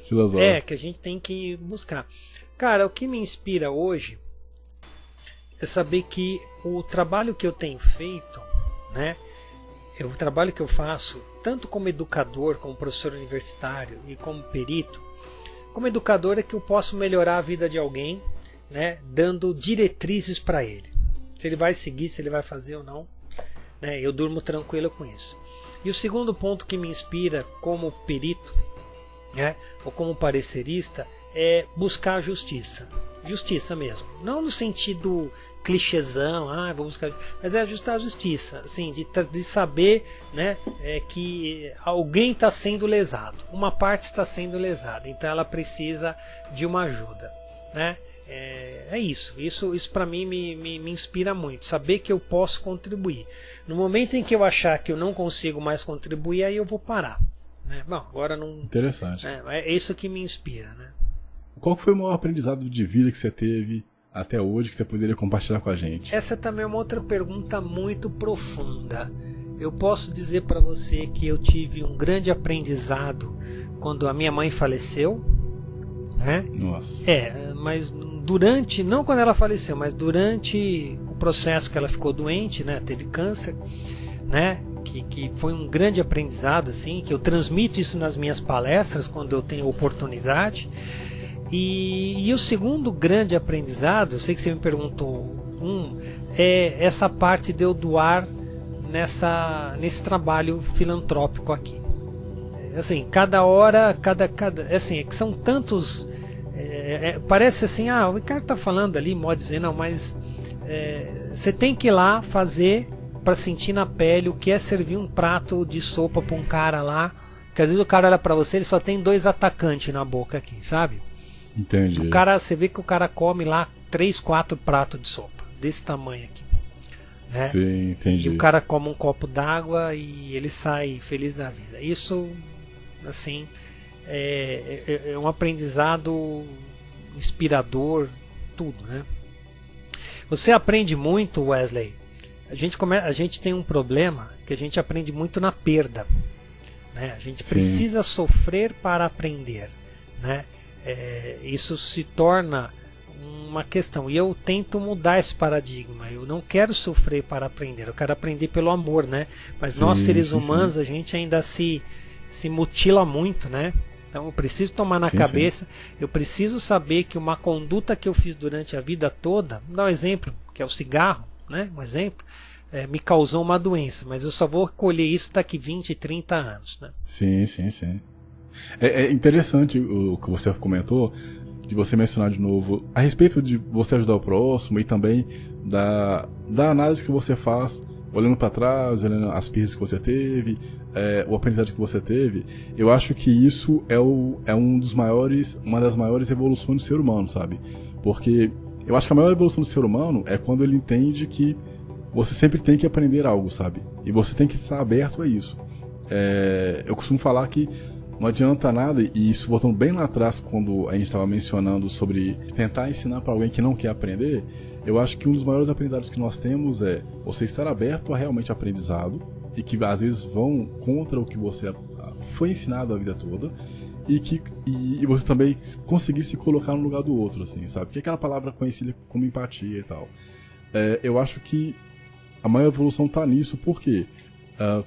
S1: filosófico.
S2: Que a gente tem que buscar. Cara, o que me inspira hoje é saber que o trabalho que eu tenho feito, né? O trabalho que eu faço, tanto como educador, como professor universitário e como perito, como educador é que eu posso melhorar a vida de alguém, né? Dando diretrizes para ele. Se ele vai seguir, se ele vai fazer ou não, né? Eu durmo tranquilo com isso. E o segundo ponto que me inspira como perito, né? Ou como parecerista, é buscar a justiça. Justiça mesmo. Não no sentido clichêzão, vou buscar, mas é ajustar a justiça, assim, de saber, né, que alguém está sendo lesado, uma parte está sendo lesada, então ela precisa de uma ajuda, né? Isso para mim me inspira muito, saber que eu posso contribuir. No momento em que eu achar que eu não consigo mais contribuir, aí eu vou parar. Né? Bom, agora não.
S1: Interessante.
S2: É isso que me inspira, né?
S1: Qual foi o maior aprendizado de vida que você teve até hoje que você poderia compartilhar com a gente?
S2: Essa também é uma outra pergunta muito profunda. Eu posso dizer para você que eu tive um grande aprendizado quando a minha mãe faleceu, né?
S1: Nossa.
S2: Mas durante, não quando ela faleceu, mas durante o processo que ela ficou doente, né? Teve câncer, né? Que foi um grande aprendizado, assim, que eu transmito isso nas minhas palestras quando eu tenho oportunidade. E o segundo grande aprendizado, eu sei que você me perguntou, é essa parte de eu doar nesse trabalho filantrópico aqui. Assim, cada hora, assim, é que são tantos, parece assim, o Ricardo tá falando ali, modo de dizer, não, mas você tem que ir lá fazer para sentir na pele o que é servir um prato de sopa para um cara lá, que às vezes o cara olha para você, ele só tem 2 atacantes na boca aqui, sabe?
S1: Entendi.
S2: O cara, você vê que o cara come lá 3, 4 pratos de sopa desse tamanho aqui, né?
S1: Sim, entendi.
S2: E o cara come um copo d'água e ele sai feliz da vida. Isso, assim, é um aprendizado inspirador, tudo, né? Você aprende muito, Wesley. A gente tem um problema que a gente aprende muito na perda, né? A gente precisa sofrer para aprender, né? Isso se torna uma questão, e eu tento mudar esse paradigma. Eu não quero sofrer para aprender, eu quero aprender pelo amor, né? Mas nós, seres humanos, a gente ainda se mutila muito, né? Então eu preciso tomar na cabeça, eu preciso saber que uma conduta que eu fiz durante a vida toda, vou dar um exemplo, que é o cigarro, né? Um exemplo, me causou uma doença, mas eu só vou colher isso daqui 20, 30 anos, né?
S1: Sim. É interessante o que você comentou, de você mencionar de novo a respeito de você ajudar o próximo e também da análise que você faz, olhando para trás, olhando as perdas que você teve, o aprendizado que você teve. Eu acho que isso é uma das maiores evoluções do ser humano, sabe? Porque eu acho que a maior evolução do ser humano é quando ele entende que você sempre tem que aprender algo, sabe? E você tem que estar aberto a isso. Eu costumo falar que não adianta nada, e isso voltando bem lá atrás, quando a gente estava mencionando sobre tentar ensinar para alguém que não quer aprender, eu acho que um dos maiores aprendizados que nós temos é você estar aberto a realmente aprendizado, e que às vezes vão contra o que você foi ensinado a vida toda, e você também conseguir se colocar no lugar do outro, assim, sabe? Que é aquela palavra conhecida como empatia e tal. Eu acho que a maior evolução está nisso, porque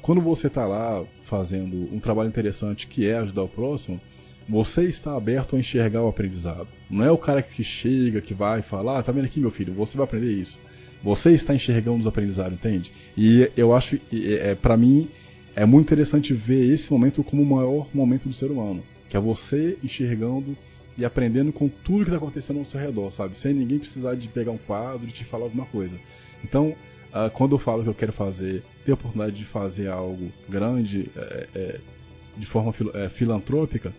S1: quando você está lá fazendo um trabalho interessante que é ajudar o próximo, você está aberto a enxergar o aprendizado. Não é o cara que chega, que vai falar, tá vendo aqui, meu filho, você vai aprender isso. Você está enxergando os aprendizados, entende? E eu acho, para mim, é muito interessante ver esse momento como o maior momento do ser humano, que é você enxergando e aprendendo com tudo que está acontecendo ao seu redor, sabe? Sem ninguém precisar de pegar um quadro e te falar alguma coisa. Então, quando eu falo que eu quero ter a oportunidade de fazer algo grande, de forma filantrópica,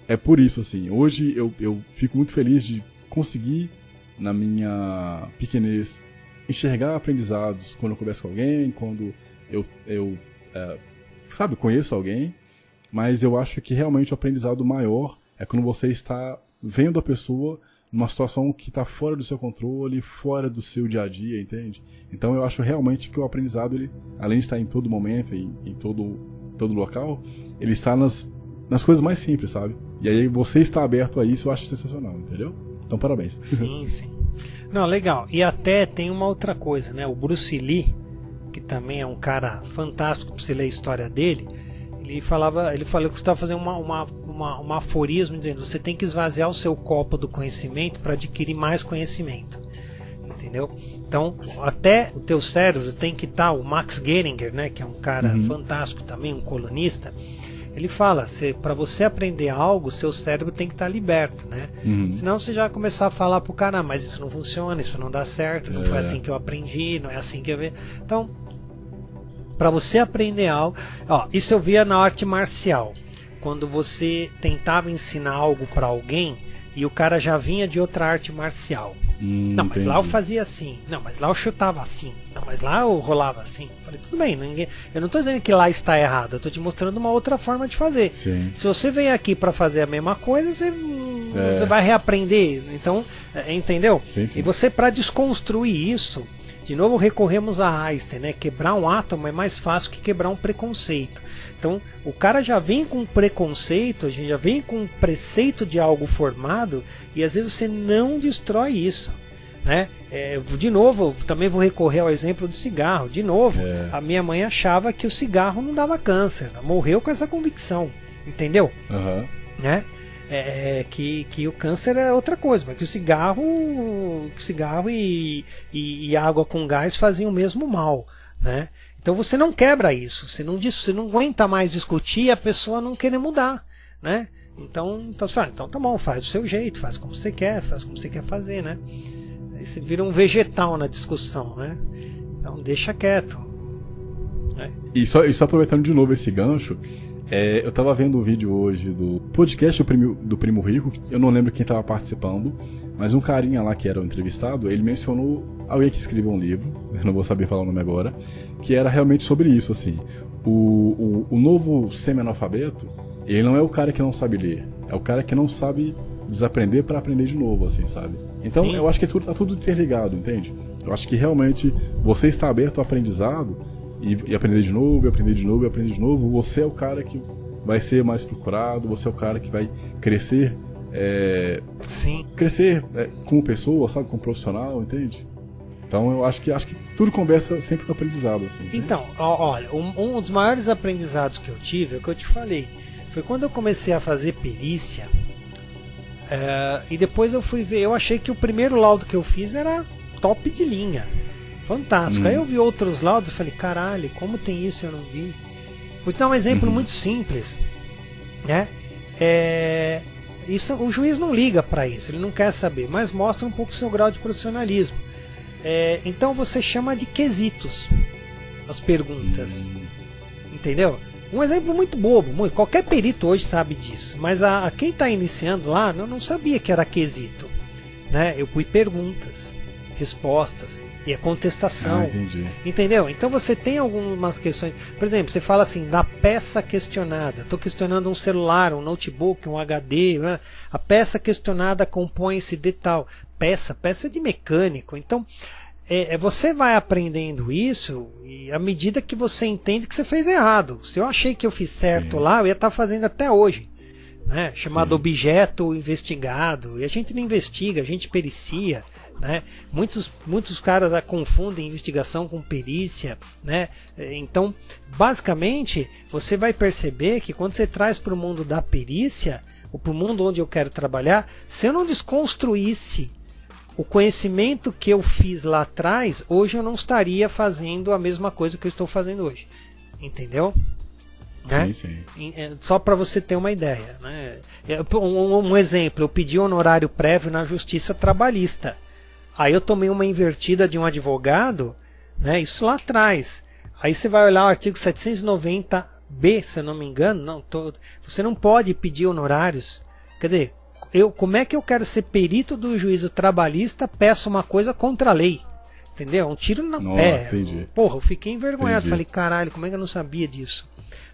S1: é por isso, assim. Hoje eu fico muito feliz de conseguir, na minha pequenez, enxergar aprendizados quando eu converso com alguém, quando eu conheço alguém, mas eu acho que realmente o aprendizado maior é quando você está vendo a pessoa numa situação que está fora do seu controle, fora do seu dia a dia, entende? Então eu acho realmente que o aprendizado, ele, além de estar em todo momento, em todo local, ele está nas coisas mais simples, sabe? E aí você está aberto a isso, eu acho sensacional, entendeu? Então parabéns.
S2: Sim. Não, legal. E até tem uma outra coisa, né? O Bruce Lee, que também é um cara fantástico para você ler a história dele, ele falou que você estava fazendo um aforismo dizendo: você tem que esvaziar o seu copo do conhecimento para adquirir mais conhecimento, entendeu? Então até o teu cérebro tem que estar, o Max Geringer, né, que é um cara fantástico também, um colunista, ele fala, para você aprender algo, seu cérebro tem que estar liberto, né? Senão você já vai começar a falar pro cara, mas isso não funciona, isso não dá certo, não foi assim que eu aprendi, não é assim que eu vejo. Então, para você aprender algo, isso eu via na arte marcial. Quando você tentava ensinar algo para alguém e o cara já vinha de outra arte marcial, Não, mas lá eu fazia assim. Não, mas lá eu chutava assim. Não, mas lá eu rolava assim. Falei, tudo bem, eu não estou dizendo que lá está errado, eu estou te mostrando uma outra forma de fazer.
S1: Sim.
S2: Se você vem aqui para fazer a mesma coisa, você vai reaprender. Então, entendeu?
S1: Sim, sim.
S2: E você, para desconstruir isso, de novo recorremos a Einstein, né? Quebrar um átomo é mais fácil que quebrar um preconceito. Então, o cara já vem com um preconceito, a gente já vem com um preceito de algo formado, e às vezes você não destrói isso, né? De novo, também vou recorrer ao exemplo do cigarro. De novo, a minha mãe achava que o cigarro não dava câncer. Ela morreu com essa convicção, entendeu?
S1: Uhum.
S2: Né? Que o câncer é outra coisa, mas que o cigarro e água com gás faziam o mesmo mal, né? Então você não quebra isso, você não aguenta mais discutir e a pessoa não querer mudar, né? Então você fala, então tá bom, faz do seu jeito, faz como você quer fazer, né? Aí você vira um vegetal na discussão, né? Então deixa quieto, né?
S1: E só aproveitando de novo esse gancho, eu tava vendo um vídeo hoje do podcast do Primo Rico, eu não lembro quem tava participando, mas um carinha lá que era o entrevistado, ele mencionou alguém que escreveu um livro, eu não vou saber falar o nome agora, que era realmente sobre isso, assim. O novo semi-analfabeto, ele não é o cara que não sabe ler, é o cara que não sabe desaprender para aprender de novo, assim, sabe? Então, Sim. Eu acho que tá tudo interligado, entende? Eu acho que realmente você está aberto ao aprendizado e aprender de novo, e aprender de novo, e aprender de novo, você é o cara que vai ser mais procurado, você é o cara que vai crescer
S2: Sim.
S1: Crescer como pessoa, sabe, como profissional, entende? Então eu acho que tudo conversa sempre com o aprendizado, assim.
S2: Então, olha, um dos maiores aprendizados que eu tive é o que eu te falei. Foi quando eu comecei a fazer perícia, e depois eu fui ver, eu achei que o primeiro laudo que eu fiz era top de linha. Fantástico. Aí eu vi outros laudos e falei, caralho, como tem isso eu não vi? Vou te dar um exemplo muito simples, né? Isso, o juiz não liga para isso, ele não quer saber, mas mostra um pouco o seu grau de profissionalismo. Então você chama de quesitos as perguntas, entendeu? Um exemplo muito bobo, qualquer perito hoje sabe disso, mas quem está iniciando lá não sabia que era quesito, né? Eu fui perguntas, respostas e a contestação, entendeu? Então você tem algumas questões, por exemplo, você fala assim, da peça questionada, estou questionando um celular, um notebook, um HD, né? A peça questionada compõe-se de tal, peça de mecânico, então você vai aprendendo isso e à medida que você entende que você fez errado. Se eu achei que eu fiz certo lá, eu ia estar fazendo até hoje, né? Chamado objeto investigado, e a gente não investiga, a gente pericia, né? Muitos caras confundem investigação com perícia, né? Então, basicamente, você vai perceber que quando você traz para o mundo da perícia, ou para o mundo onde eu quero trabalhar, se eu não desconstruísse o conhecimento que eu fiz lá atrás, hoje eu não estaria fazendo a mesma coisa que eu estou fazendo hoje, entendeu? Né?
S1: Sim.
S2: Só para você ter uma ideia, né? Um exemplo, eu pedi honorário prévio na justiça trabalhista. Aí eu tomei uma invertida de um advogado, né? Isso lá atrás. Aí você vai olhar o artigo 790B, se eu não me engano, você não pode pedir honorários. Quer dizer, como é que eu quero ser perito do juízo trabalhista, peço uma coisa contra a lei? Entendeu? Um tiro na pé.
S1: Entendi.
S2: Porra, eu fiquei envergonhado. Falei, caralho, como é que eu não sabia disso?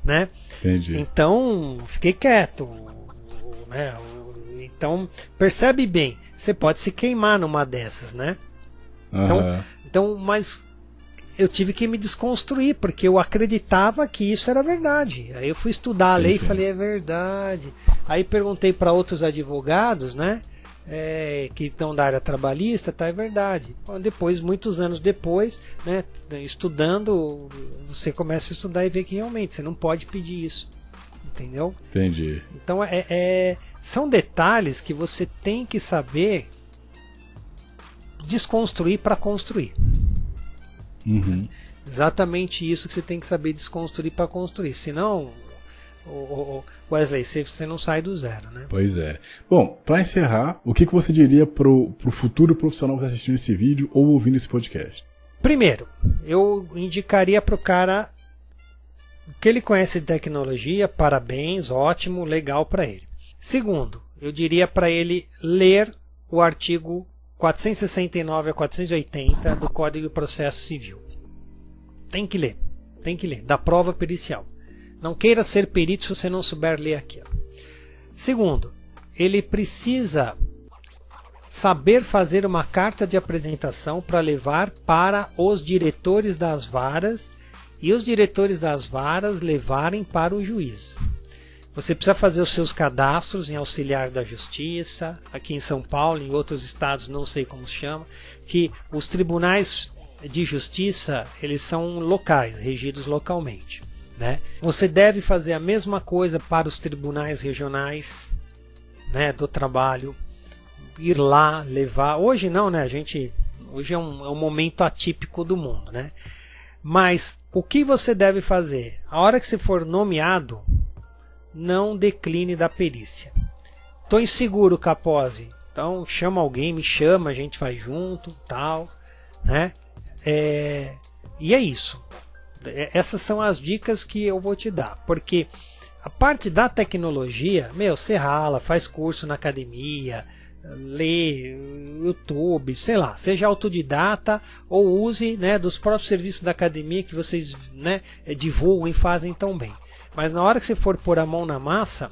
S2: Né?
S1: Entendi.
S2: Então, fiquei quieto. Né? Então, percebe bem, você pode se queimar numa dessas, né? Então, mas eu tive que me desconstruir, porque eu acreditava que isso era verdade. Aí eu fui estudar a lei e falei, é verdade. Aí perguntei para outros advogados, né? Que estão da área trabalhista, é verdade. Depois, muitos anos depois, né, estudando, você começa a estudar e vê que realmente você não pode pedir isso. Entendeu?
S1: Entendi.
S2: Então são detalhes que você tem que saber desconstruir para construir. Exatamente isso que você tem que saber desconstruir para construir. Senão, Wesley, você não sai do zero, né?
S1: Pois é. Bom, para encerrar, o que você diria pro futuro profissional que está assistindo esse vídeo ou ouvindo esse podcast?
S2: Primeiro, eu indicaria pro cara que ele conhece de tecnologia, parabéns, ótimo, legal para ele. Segundo, eu diria para ele ler o artigo 469 a 480 do Código do Processo Civil. Tem que ler, da prova pericial. Não queira ser perito se você não souber ler aquilo. Segundo, ele precisa saber fazer uma carta de apresentação para levar para os diretores das varas e os diretores das varas levarem para o juízo. Você precisa fazer os seus cadastros em auxiliar da justiça, aqui em São Paulo, em outros estados, não sei como se chama, que os tribunais de justiça, eles são locais, regidos localmente, né? Você deve fazer a mesma coisa para os tribunais regionais, né, do trabalho, ir lá, levar. Hoje não, né? Hoje é um momento atípico do mundo, né? Mas o que você deve fazer? A hora que você for nomeado, não decline da perícia. Estou inseguro, Capozzi. Então chama alguém, me chama, a gente vai junto, tal, né? E é isso. Essas são as dicas que eu vou te dar, porque a parte da tecnologia, você rala, faz curso na academia, lê YouTube, sei lá, seja autodidata ou use, né, dos próprios serviços da academia que vocês, né, divulgam e fazem tão bem. Mas na hora que você for pôr a mão na massa,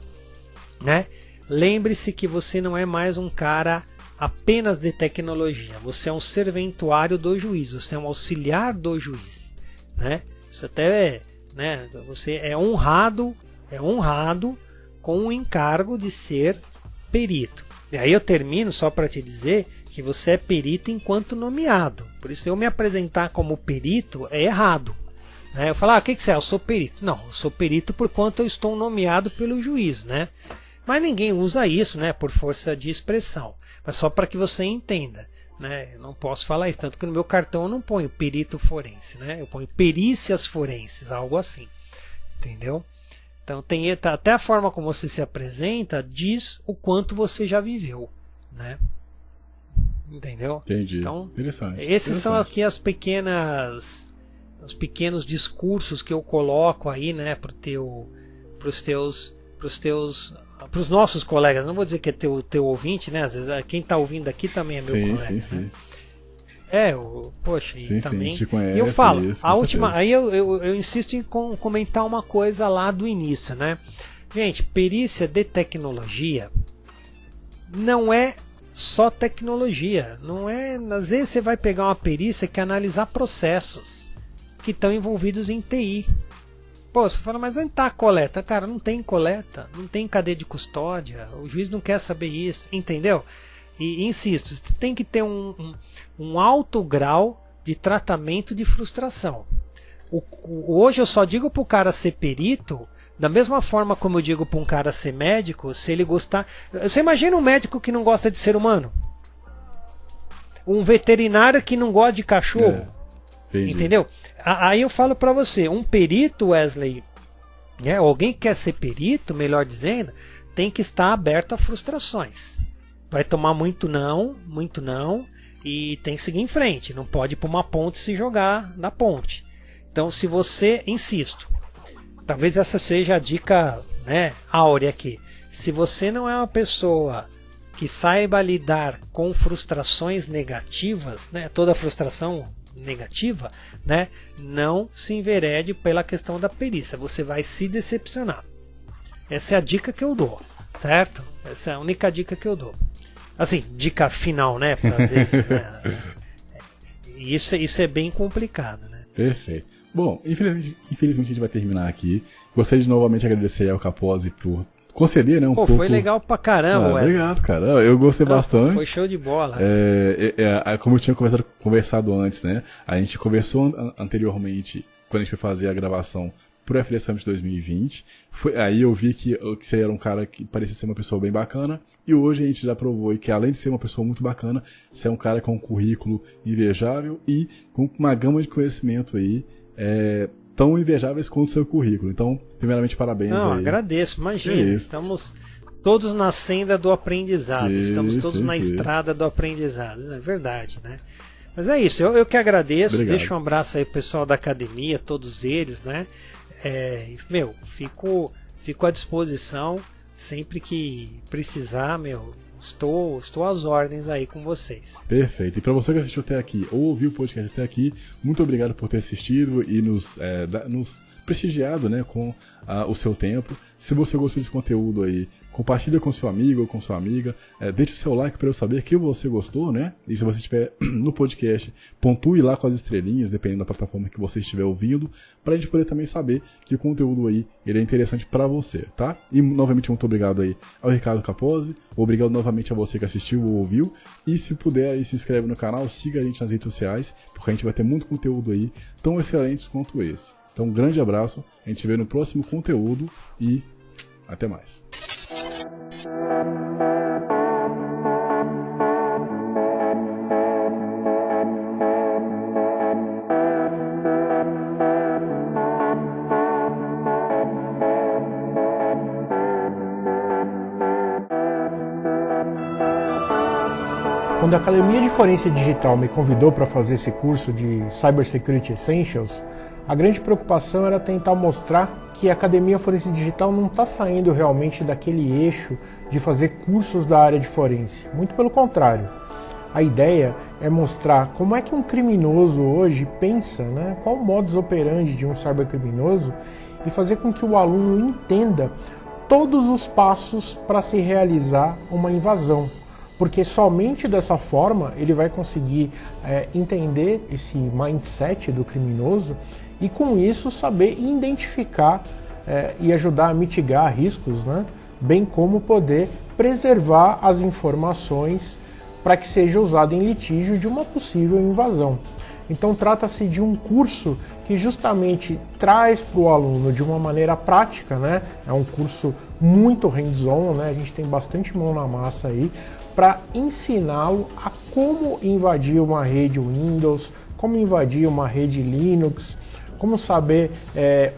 S2: né, lembre-se que você não é mais um cara apenas de tecnologia. Você é um serventuário do juiz, você é um auxiliar do juiz, né? Isso até né, você é honrado com o encargo de ser perito. E aí eu termino só para te dizer que você é perito enquanto nomeado. Por isso eu me apresentar como perito é errado. Eu falo, o que você é? Eu sou perito. Não, eu sou perito por quanto eu estou nomeado pelo juiz, né? Mas ninguém usa isso, né, por força de expressão. Mas só para que você entenda, né? Eu não posso falar isso, tanto que no meu cartão eu não ponho perito forense, né? Eu ponho perícias forenses, algo assim. Entendeu? Então tem até a forma como você se apresenta diz o quanto você já viveu, né? Entendeu?
S1: Entendi.
S2: Então,
S1: interessante.
S2: Esses são aqui os pequenos discursos que eu coloco aí, né, pros nossos colegas. Não vou dizer que é teu ouvinte, né? Às vezes quem está ouvindo aqui também é meu colega. Sim.
S1: Né?
S2: Poxa,
S1: sim,
S2: também.
S1: Sim, te conhece,
S2: e eu falo,
S1: isso,
S2: a última, aí eu insisto em comentar uma coisa lá do início, né? Gente, perícia de tecnologia não é só tecnologia, não é. Às vezes você vai pegar uma perícia que é analisar processos que estão envolvidos em TI. Pô, você fala, mas onde está a coleta? Cara, não tem coleta, não tem cadeia de custódia, o juiz não quer saber isso, entendeu? E insisto, você tem que ter um alto grau de tratamento de frustração. Hoje eu só digo para o cara ser perito, da mesma forma como eu digo para um cara ser médico, se ele gostar. Você imagina um médico que não gosta de ser humano? Um veterinário que não gosta de cachorro? Entendeu? Aí eu falo para você, um perito, Wesley, alguém que quer ser perito, melhor dizendo, tem que estar aberto a frustrações. Vai tomar muito não, e tem que seguir em frente. Não pode ir para uma ponte e se jogar na ponte. Então, se você, insisto, talvez essa seja a dica, né, áurea aqui. Se você não é uma pessoa que saiba lidar com frustrações negativas, né, toda frustração negativa, né, não se enverede pela questão da perícia. Você vai se decepcionar. Essa é a dica que eu dou, certo? Essa é a única dica que eu dou. Assim, dica final, né? Às vezes, né? Isso é bem complicado, né?
S1: Perfeito. Bom, infelizmente a gente vai terminar aqui. Gostaria de novamente agradecer ao Capozzi por conceder, né? Pouco...
S2: Foi legal pra caramba, Wesley.
S1: Obrigado, cara. Eu gostei bastante.
S2: Foi show de bola.
S1: Como eu tinha conversado antes, né? A gente conversou anteriormente, quando a gente foi fazer a gravação pro FD Summit 2020. Aí eu vi que você era um cara que parecia ser uma pessoa bem bacana. E hoje a gente já provou que, além de ser uma pessoa muito bacana, você é um cara com um currículo invejável e com uma gama de conhecimento aí tão invejáveis quanto o seu currículo. Então, primeiramente, parabéns. Aí.
S2: Agradeço, imagina. Estamos todos na senda do aprendizado. Estamos todos na estrada do aprendizado. É verdade, né? Mas é isso, eu que agradeço. Obrigado. Deixo um abraço aí pro pessoal da academia, todos eles, né? Fico à disposição. Sempre que precisar, estou às ordens aí com vocês.
S1: Perfeito. E para você que assistiu até aqui ou ouviu o podcast até aqui, muito obrigado por ter assistido e nos prestigiado, né, com o seu tempo. Se você gostou desse conteúdo aí, compartilha com seu amigo ou com sua amiga, deixe o seu like para eu saber que você gostou, né? E se você estiver no podcast, pontue lá com as estrelinhas, dependendo da plataforma que você estiver ouvindo, para a gente poder também saber que o conteúdo aí ele é interessante para você, tá? E novamente muito obrigado aí ao Ricardo Capozzi, obrigado novamente a você que assistiu ou ouviu, e se puder aí se inscreve no canal, siga a gente nas redes sociais, porque a gente vai ter muito conteúdo aí tão excelentes quanto esse. Então um grande abraço, a gente se vê no próximo conteúdo e até mais.
S3: Quando a Academia de Forense Digital me convidou para fazer esse curso de Cybersecurity Essentials, a grande preocupação era tentar mostrar que a Academia Forense Digital não está saindo realmente daquele eixo de fazer cursos da área de forense. Muito pelo contrário. A ideia é mostrar como é que um criminoso hoje pensa, né? Qual o modus operandi de um cybercriminoso, e fazer com que o aluno entenda todos os passos para se realizar uma invasão. Porque somente dessa forma ele vai conseguir entender esse mindset do criminoso e com isso saber identificar e ajudar a mitigar riscos, né? Bem como poder preservar as informações para que seja usado em litígio de uma possível invasão. Então trata-se de um curso que justamente traz para o aluno de uma maneira prática, né? É um curso muito hands-on, né? A gente tem bastante mão na massa aí, para ensiná-lo a como invadir uma rede Windows, como invadir uma rede Linux, como saber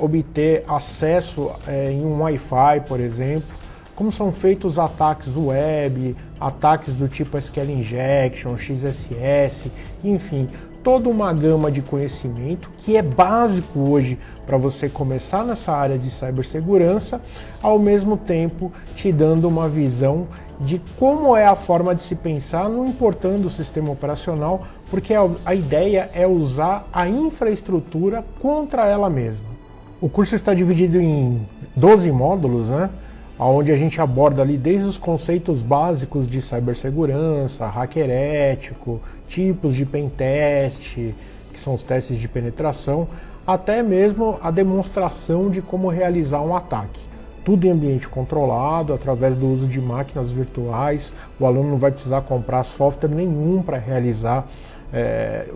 S3: obter acesso em um Wi-Fi, por exemplo, como são feitos ataques web, ataques do tipo SQL Injection, XSS, enfim, toda uma gama de conhecimento que é básico hoje para você começar nessa área de cibersegurança, ao mesmo tempo te dando uma visão de como é a forma de se pensar, não importando o sistema operacional, porque a ideia é usar a infraestrutura contra ela mesma. O curso está dividido em 12 módulos, né? Onde a gente aborda ali desde os conceitos básicos de cibersegurança, hacker ético, tipos de pentest, que são os testes de penetração, até mesmo a demonstração de como realizar um ataque. Tudo em ambiente controlado, através do uso de máquinas virtuais. O aluno não vai precisar comprar software nenhum para realizar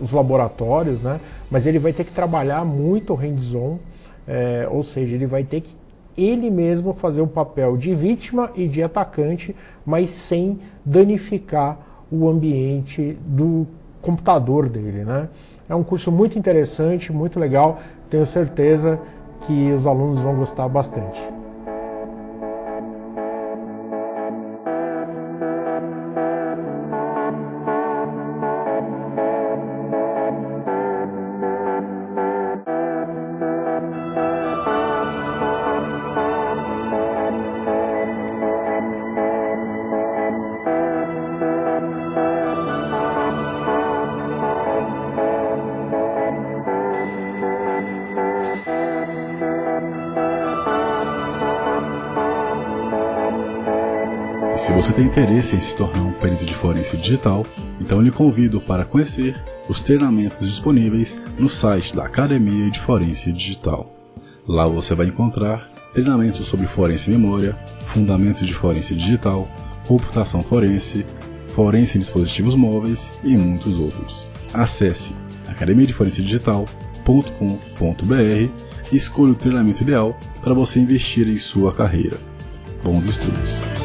S3: os laboratórios, né? Mas ele vai ter que trabalhar muito hands-on, ou seja, ele vai ter que ele mesmo fazer o papel de vítima e de atacante, mas sem danificar o ambiente do computador dele, né? É um curso muito interessante, muito legal, tenho certeza que os alunos vão gostar bastante.
S1: Se você tem interesse em se tornar um perito de forense digital, então eu lhe convido para conhecer os treinamentos disponíveis no site da Academia de Forense Digital. Lá você vai encontrar treinamentos sobre forense memória, fundamentos de forense digital, computação forense, forense em dispositivos móveis e muitos outros. Acesse academiadeforencedigital.com.br e escolha o treinamento ideal para você investir em sua carreira. Bons estudos!